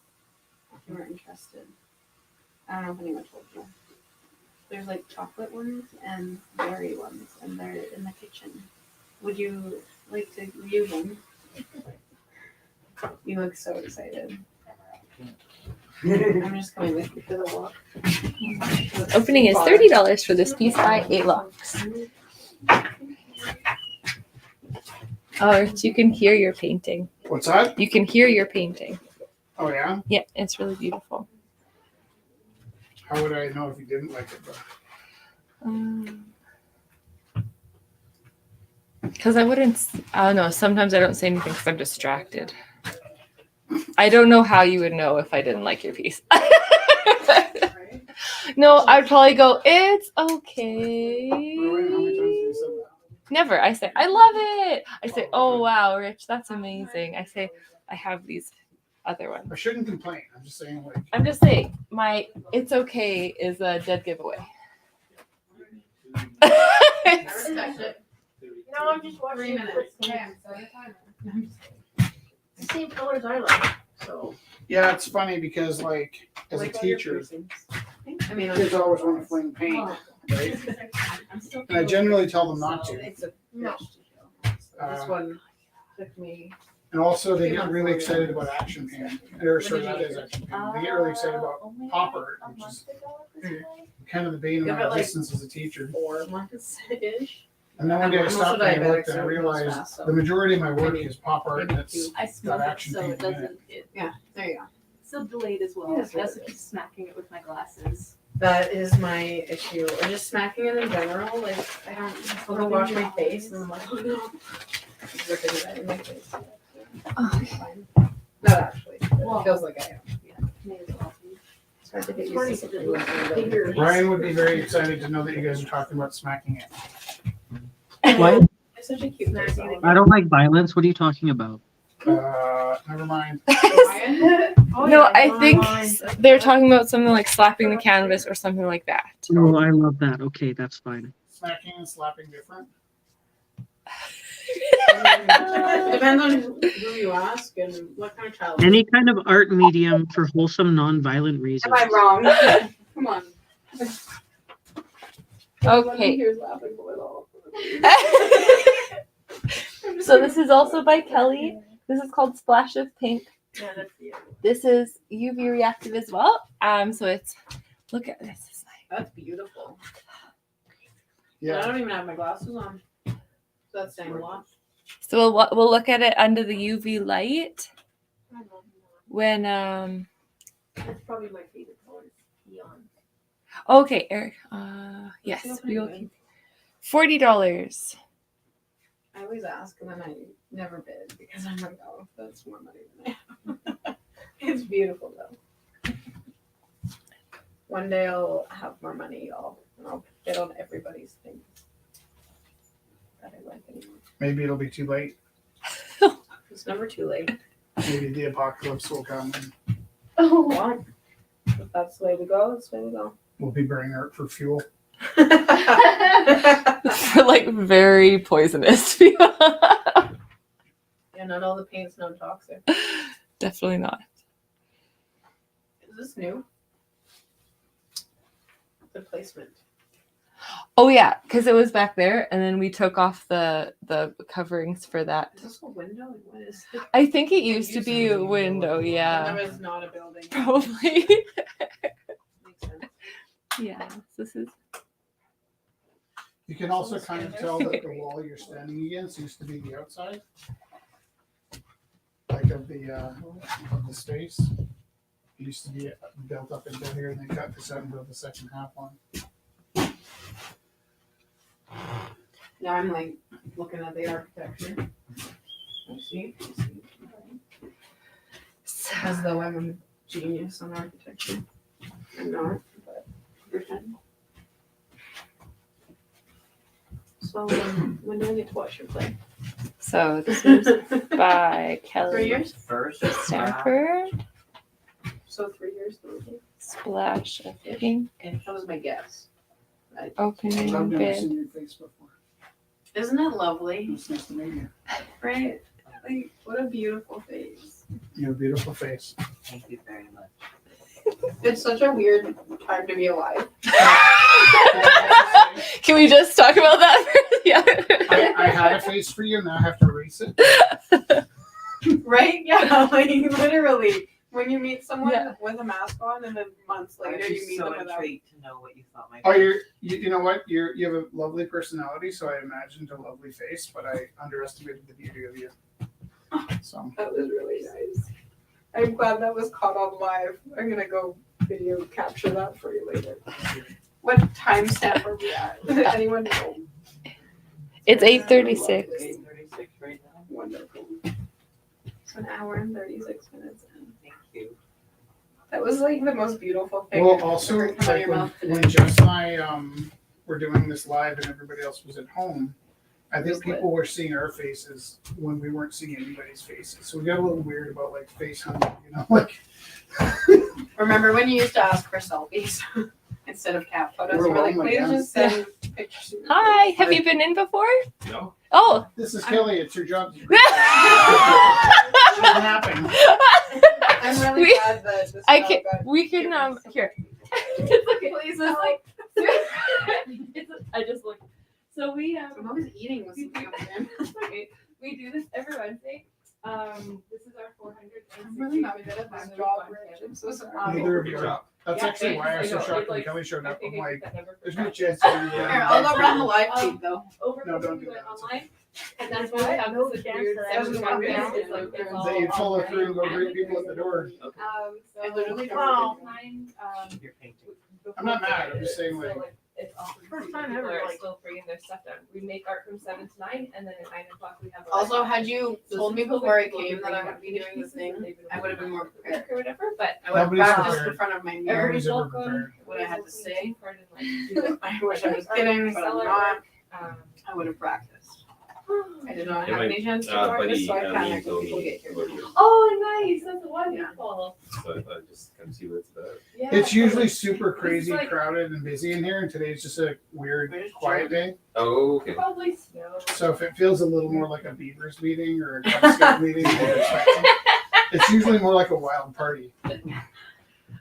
If you were interested. I don't know if anyone told you. There's like chocolate ones and berry ones, and they're in the kitchen. Would you like to view them? You look so excited. I'm just coming with you for the walk. Opening is $30 for this piece by Alex. Oh, you can hear your painting. What's that? You can hear your painting. Oh yeah. Yeah, it's really beautiful. How would I know if you didn't like it? Because I don't know. Sometimes I don't say anything because I'm distracted. I don't know how you would know if I didn't like your piece. No, I'd probably go, it's okay. Rowan, how many times have you said that? Never. I say, I love it. I say, oh, wow, Rich, that's amazing. I say, I have these other ones. I shouldn't complain. I'm just saying, like, I'm just saying, my it's okay is a dead giveaway. I respect it. No, I'm just watching 3 it. minutes. It's Okay, I'm sorry, timer. the same colors I like. So yeah, it's funny because like as a Like all your teacher, piercings. I mean, kids always want to fling paint, right? And I generally tell them not to. It's a No. This one took me. And also they get really excited about action painting. Or sorry, that is action painting. They get really excited about pop art, which is kind of the bane of Give my it, like, existence as a teacher. 4 months ish. And then one day I I'm also stopped and I diabetic, looked and I so it goes realized fast, so the majority of my work maybe- is pop art and maybe it's two. I got smoke it action so it painting in it. doesn't, it, Yeah, there you go. it's so delayed as well. Yeah, it's I also really keep smacking it with my glasses. That is my issue. Or just smacking it in general. Like, I don't, I'll go wash my face and I'm like, oh no. Just ripping it out in my face. It's fine. Not actually. It feels like I am. It's hard to get used to something when you're figure. Brian would be very excited to know that you guys are talking about smacking it. What? It's such a cute face. I don't like violence. What are you talking about? Never mind. Oh, No, yeah, I it's think online. they're talking about something like slapping the canvas or something like that. No, I love that. Okay, that's fine. Smacking and slapping different. Depends on who you ask and what kind of child. Any kind of art medium for wholesome, non-violent reasons. Am I wrong? Come on. Okay. Here's laughing a little. So this is also by Kelly. This is called Splash of Pink. Yeah, that's the other one. This is UV reactive as well. So it's look at this. It's like That's beautiful. I Yeah. don't even have my glasses on. So that's saying a lot. so we'll look at it under the UV light I love when That's probably my favorite color. Neon. Okay, Eric. Yes, What's the we will opening keep $40. I always ask and then I never bid because I'm like, oh, that's more money than I have. It's beautiful though. One day I'll have more money, y'all, and I'll bid on everybody's things that I like anymore. Maybe it'll be too late. It's never too late. Maybe the apocalypse will come and Oh, well, if that's the way we go, that's the way we go. we'll be burning art for fuel. For like very poisonous people. Yeah, not all the paint's non-toxic. Definitely not. Is this new? The placement. Oh yeah, because it was back there, and then we took off the coverings for that. Is this a window? What is it? I think it used to be a window. And Yeah, that was not a building. probably. Makes sense. Yeah, this is. You can also kind of tell that the wall you're standing against used to be the outside, like of the space. It used to be built up into here, and then cut this out and built the second half one. Now I'm like looking at the architecture. I see. As though I'm a genius on architecture. I'm not, but pretend. So when do I get to watch your play? So this is by 3 Kelly years? First, Stamper. So 3 years. Maybe. Splash of pink. That was my guess. Opening I've never bid. seen your face before. Isn't it lovely? It's nice to meet you. Right? Like, what a beautiful face. You have a beautiful face. thank you very much. It's such a weird time to be alive. Can we just talk about that? Yeah. I had a face for you, now I have to erase it. Right? Yeah, like literally. When you meet someone Yeah. with a mask on and then months I later was you just meet so them without. intrigued to know what you thought my Oh, you know what? You have a lovely personality, so I imagined a lovely face, but I underestimated the beauty of you. So That was really nice. I'm glad that was caught on live. I'm gonna go video capture that for you later. What timestamp are we at? Anyone know? It's 8:36. 8:36 right now. Wonderful. It's an hour and 36 minutes in. Thank you. That was like the most beautiful thing. well, I've also ever come out of like your when, mouth today. when Jess and I were doing this live and everybody else was at home, I think was lit. people were seeing our faces when we weren't seeing anybody's faces. So we got a little weird about like face hunting, you know, like Remember when you used to ask for selfies instead of cat photos? We're You were like, lonely, please yeah. just send pictures. of your Hi, face." have you been in before? No. Oh. this is Kelly, it's your job. She's napping. I'm really We- glad that this I dog can. got We can. given Here. some- Please, it's like. I just looked. So we I'm always eating with something up there. Okay, we do this every Wednesday. This is our 400. I'm really not good at this job, Rich. I'm so sorry. Neither of you are. That's Yeah, actually why I was so I know, shocked it's when like- Kelly showed I up. think I'm I like, did that number there's for no that. chance. Here, I'll go run the live feed though. Over No, no, don't we do went that. online, and that's why we have this weird That was 71 minutes. weird. It's like it's That all That you'd follow online. through and go greet people at the door. So I literally never well, did. nine, You're painting. I'm not mad, I'm just saying, like- it's awesome. First time People ever, are like- still bringing their stuff down. We make art from 7 to 9, and then at 9 o'clock we have. Also, had you told me before I came that I would be doing this thing, I would have been more prepared. or whatever. But I would have Nobody's practiced in prepared. front of my mirror. Nobody's ever welcome. prepared. What I had to say. I I wish I was kidding, but I'm not. I would have practiced. I did not Yeah, have my, any chance to buddy practice, so I Aline panicked when told people me get here. about you, Oh, nice! That's wonderful. so I thought I'd just come see what it's about. Yeah. It's usually super crazy, like- crowded, and busy in here, and today's just a weird, We're just quiet day. Oh, okay. Probably snow. So if it feels a little more like a Beavers meeting or a Cub Scout meeting, than you're expecting, it's usually more like a wild party.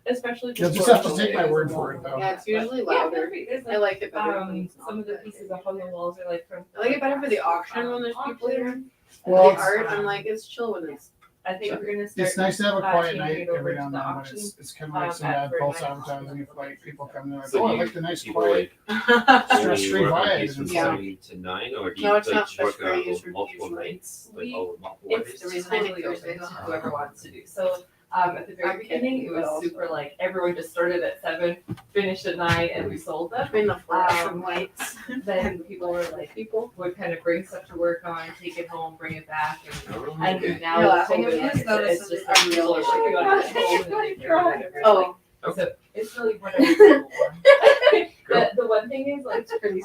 Especially. You'll just have to take my word for it, though. Yeah, it's usually Yeah, louder. there's I like it better when it's some of the not. pieces up on the walls are like from. I like it better for the auction when there's people here. Well, The art, I'm like, it's chill when it's. I think we're gonna start. It's nice to have a quiet changing night it over every to now and the then, but auction, it's kind of like some at bad for false 9 o'clock. advertising if like people come and they're like, So oh, I you- like the nice People quiet. like Stress-free only work on vibe, these from and Yeah. 7 to 9, or do you No, it's like not work stress-free, on it's multiple usually- nights, like We- multiple It's days? the reason I totally think open Thursdays to are whoever wants to do. So At the very I'm beginning, kidding, it was but super also- like everyone just started at 7, finished at 9, and we sold them. Between the fluorescent lights. Then people were like, would kind of bring stuff to work on, take it home, bring it back, and Okay. now You're with laughing at COVID, me like, as though it's this just is like a real people are issue. working on it at home and they do whatever. Oh. So it's really whatever people want. The one thing is like, That's pretty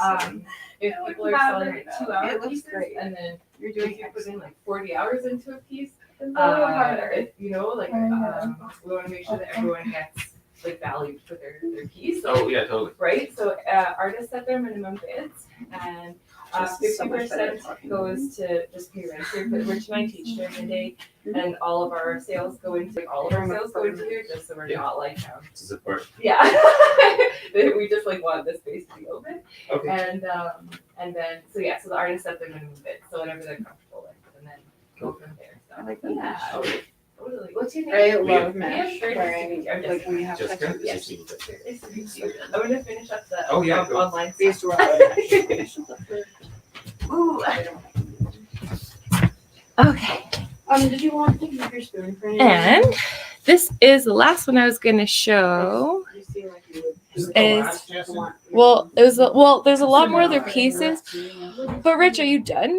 if people are selling like 2-hour It looks pieces great. and then You're if doing you put in like 40 hours into a piece, It's a little harder. we want to make sure that everyone gets like valued for their piece. Oh, yeah, totally. Right? So artists set their minimum bids, and Just so much better 50% talking. goes to just pay rent here. But Rich and I teach during the day, and all of our sales go into here, just so we're not like Support. yeah. We just like want this space to be open, Okay. and then so the artists set their minimum bid, so whatever they're comfortable with, and then go from there. So I like the yeah, mesh. totally. What's your name? I Yeah. love mesh. Yeah, Wearing I'm like when you have Jessica? tattoos. Yes. Nice to meet you. I'm gonna finish up the Oh, yeah, go. online We used stuff. to wear Ooh. Okay. Did you want to keep your spoon for anything? And this is the last one I was gonna show. You seem like you would. Is it the Is- last, Justin? There's a lot more other pieces. But Rich, are you done?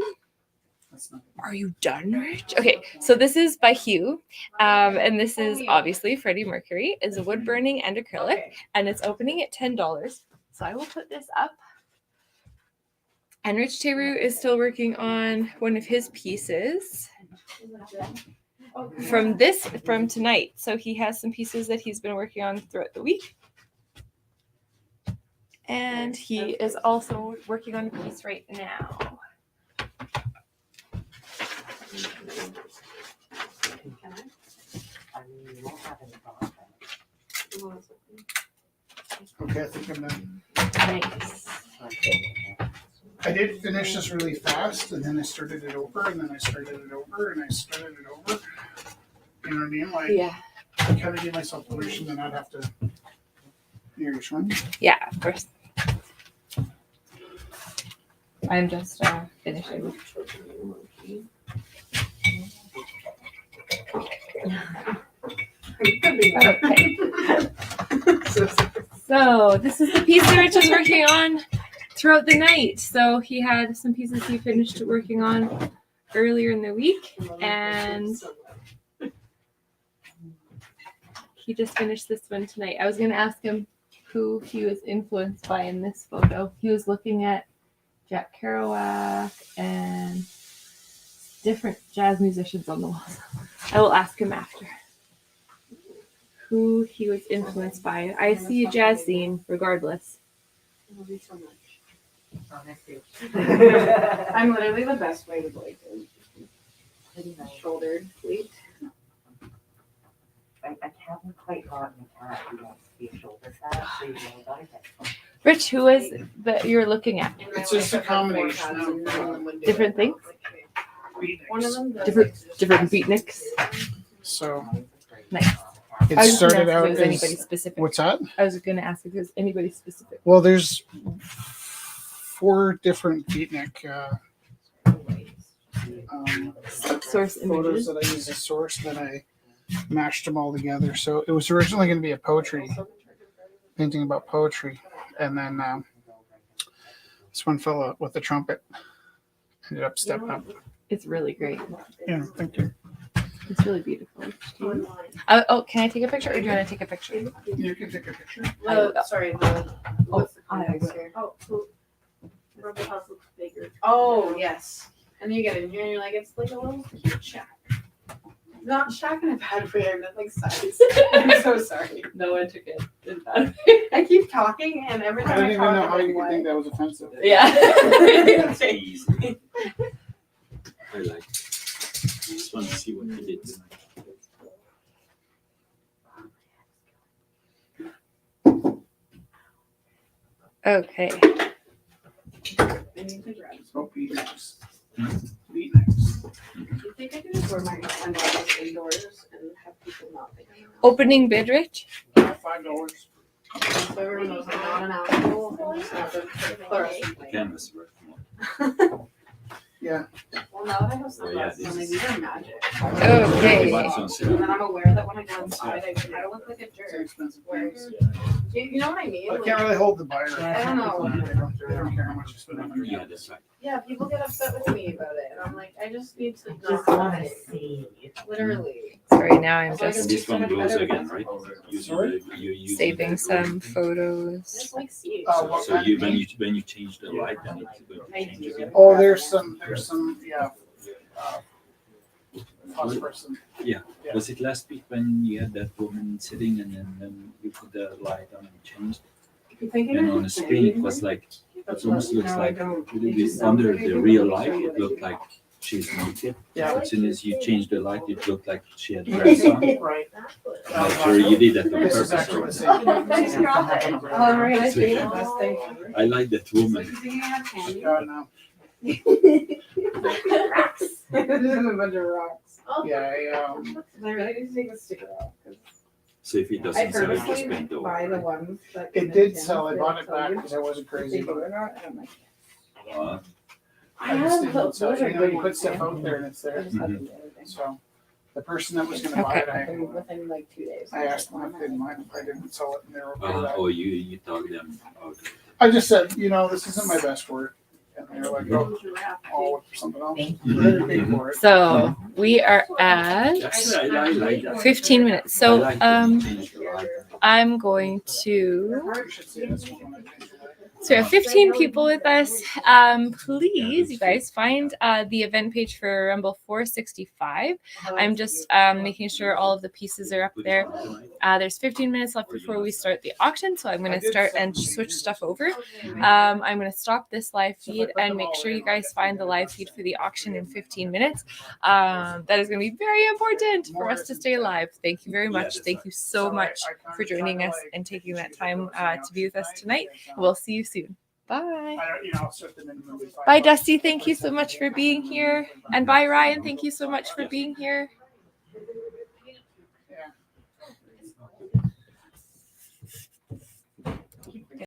That's not- Are you done, Rich? Okay, so this is by Hugh, and this is obviously Freddie Mercury. Is a wood burning and acrylic, and it's opening at $10. So I will put this up. And Rich Teru is still working on one of his pieces from tonight. So he has some pieces that he's been working on throughout the week. And he is also working on a piece right now. I mean, you won't have any thought. Okay, I think I'm done. Nice. I did finish this really fast, and then I started it over, and then I started it over, and I started it over. You know what I mean? Like, Yeah. I kind of give myself permission to not have to. You're showing. Yeah, of course. I'm just finishing. Okay. So this is the piece that Rich is working on throughout the night. So he had some pieces he finished working on earlier in the week, and he just finished this one tonight. I was going to ask him who he was influenced by in this photo. He was looking at Jack Kerouac and different jazz musicians on the walls. I will ask him after who he was influenced by. I see a jazz theme regardless. Love you so much. Oh, next page. I'm literally the best way to like shouldered pleat. I haven't quite gotten the cat who wants to be shoulder pad, so you know about it. Rich, who was that you're looking at? It's just a combination of Different things? One of them does Different beatniks? So Nice. it I was gonna started ask if out it was anybody as specific. what's that? I was going to ask if it was anybody specific. Well, there's 4 different beatnik Source photos images. that I used as source. Then I mashed them all together. So it was originally going to be a poetry painting about poetry, and then this one fella with the trumpet ended up stepping up. It's really great. Yeah, thank you. It's really beautiful. Can I take a picture, or do you want to take a picture? You can take a picture. Sorry, what's the context here? Rubber house looks bigger. Oh, yes. And then you get in here and you're like, it's like a little cute shack. Not shack in a bad way, I meant like size. I'm so sorry. No one took it. In bad. I keep talking and every I time don't I even talk, know I'm how like, you could what? think that was offensive. Yeah. I like. I just want to see what he did tonight. Okay. I need to grab So beatniks. Beatniks. Do you think I could just wear my underwear indoors and have people not think I'm Opening bid, Rich? $5. So everyone knows I'm not an asshole. I'm just not the fluorescent light. Canvas work. Yeah, Yeah. Well, now that I have Oh, yeah, sunglasses, this on, like, is- these are magic. Okay. And then I'm aware that when I go inside, I kind of look like a It's jerk. expensive. Whereas, you know what I mean? I Like, can't really hold the buyer. I don't know. They don't care how much you spend on your Yeah, that's right. yeah, people get upset with me about it, and I'm like, I just need to Just not wanna see. see. Literally. Sorry, now I'm So I And just this one goes again, right? Sorry? You using saving the some golden thing. photos. Just like see. What So kind you of when you change the light, then it's going to I change do. again. Oh, there's some, yeah. Phosphorus. Was it last week when you had that woman sitting and then you put the light on and changed? You thinking And of on the screen it was like, it almost looks like under the real light it looked like she's naked. Yeah. As soon as you change the light, it looked like she had dress on. Right. I'm sure you did that on This is purpose. actually the So same. Thanks, girl. Oh, Maria, nice meeting you. Best thing. I like that woman. So you thinking I have candy? God, no. Rocks. There's a bunch of rocks. Yeah, I really need to take the sticker off. 'Cause So if it I doesn't sell, you just purposely paint over. buy the ones that. it did sell. I bought it back because I wasn't If crazy they do about or it. not, and I'm like, Uh, I just didn't, those so, are you know, good you put ones, stuff yeah. out there and it's I there. just had them the other day. So the person that was gonna buy it, Within like 2 days. I asked them if they didn't mind if I didn't sell it and they were okay with that. oh, you talk them out. I just said, you know, this isn't my best work. And they were like, oh, something else. Thank They're paid for it. So we are at I like that. 15 minutes. I So like that you changed the light. I'm going to. You should see this one when I change it. So we have 15 people with us. Please, you guys, find the event page for Rumble 465. I'm just making sure all of the pieces are up there. There's 15 minutes left before we start the auction, so I'm going to start and switch stuff over. I'm going to stop this live feed and make sure you guys find the live feed for the auction in 15 minutes. That is going to be very important for us to stay alive. Thank you very much. Thank you so much for joining us and taking that time to be with us tonight. We'll see you soon. Bye. Bye, Dusty. Thank you so much for being here. And bye, Ryan. Thank you so much for being here.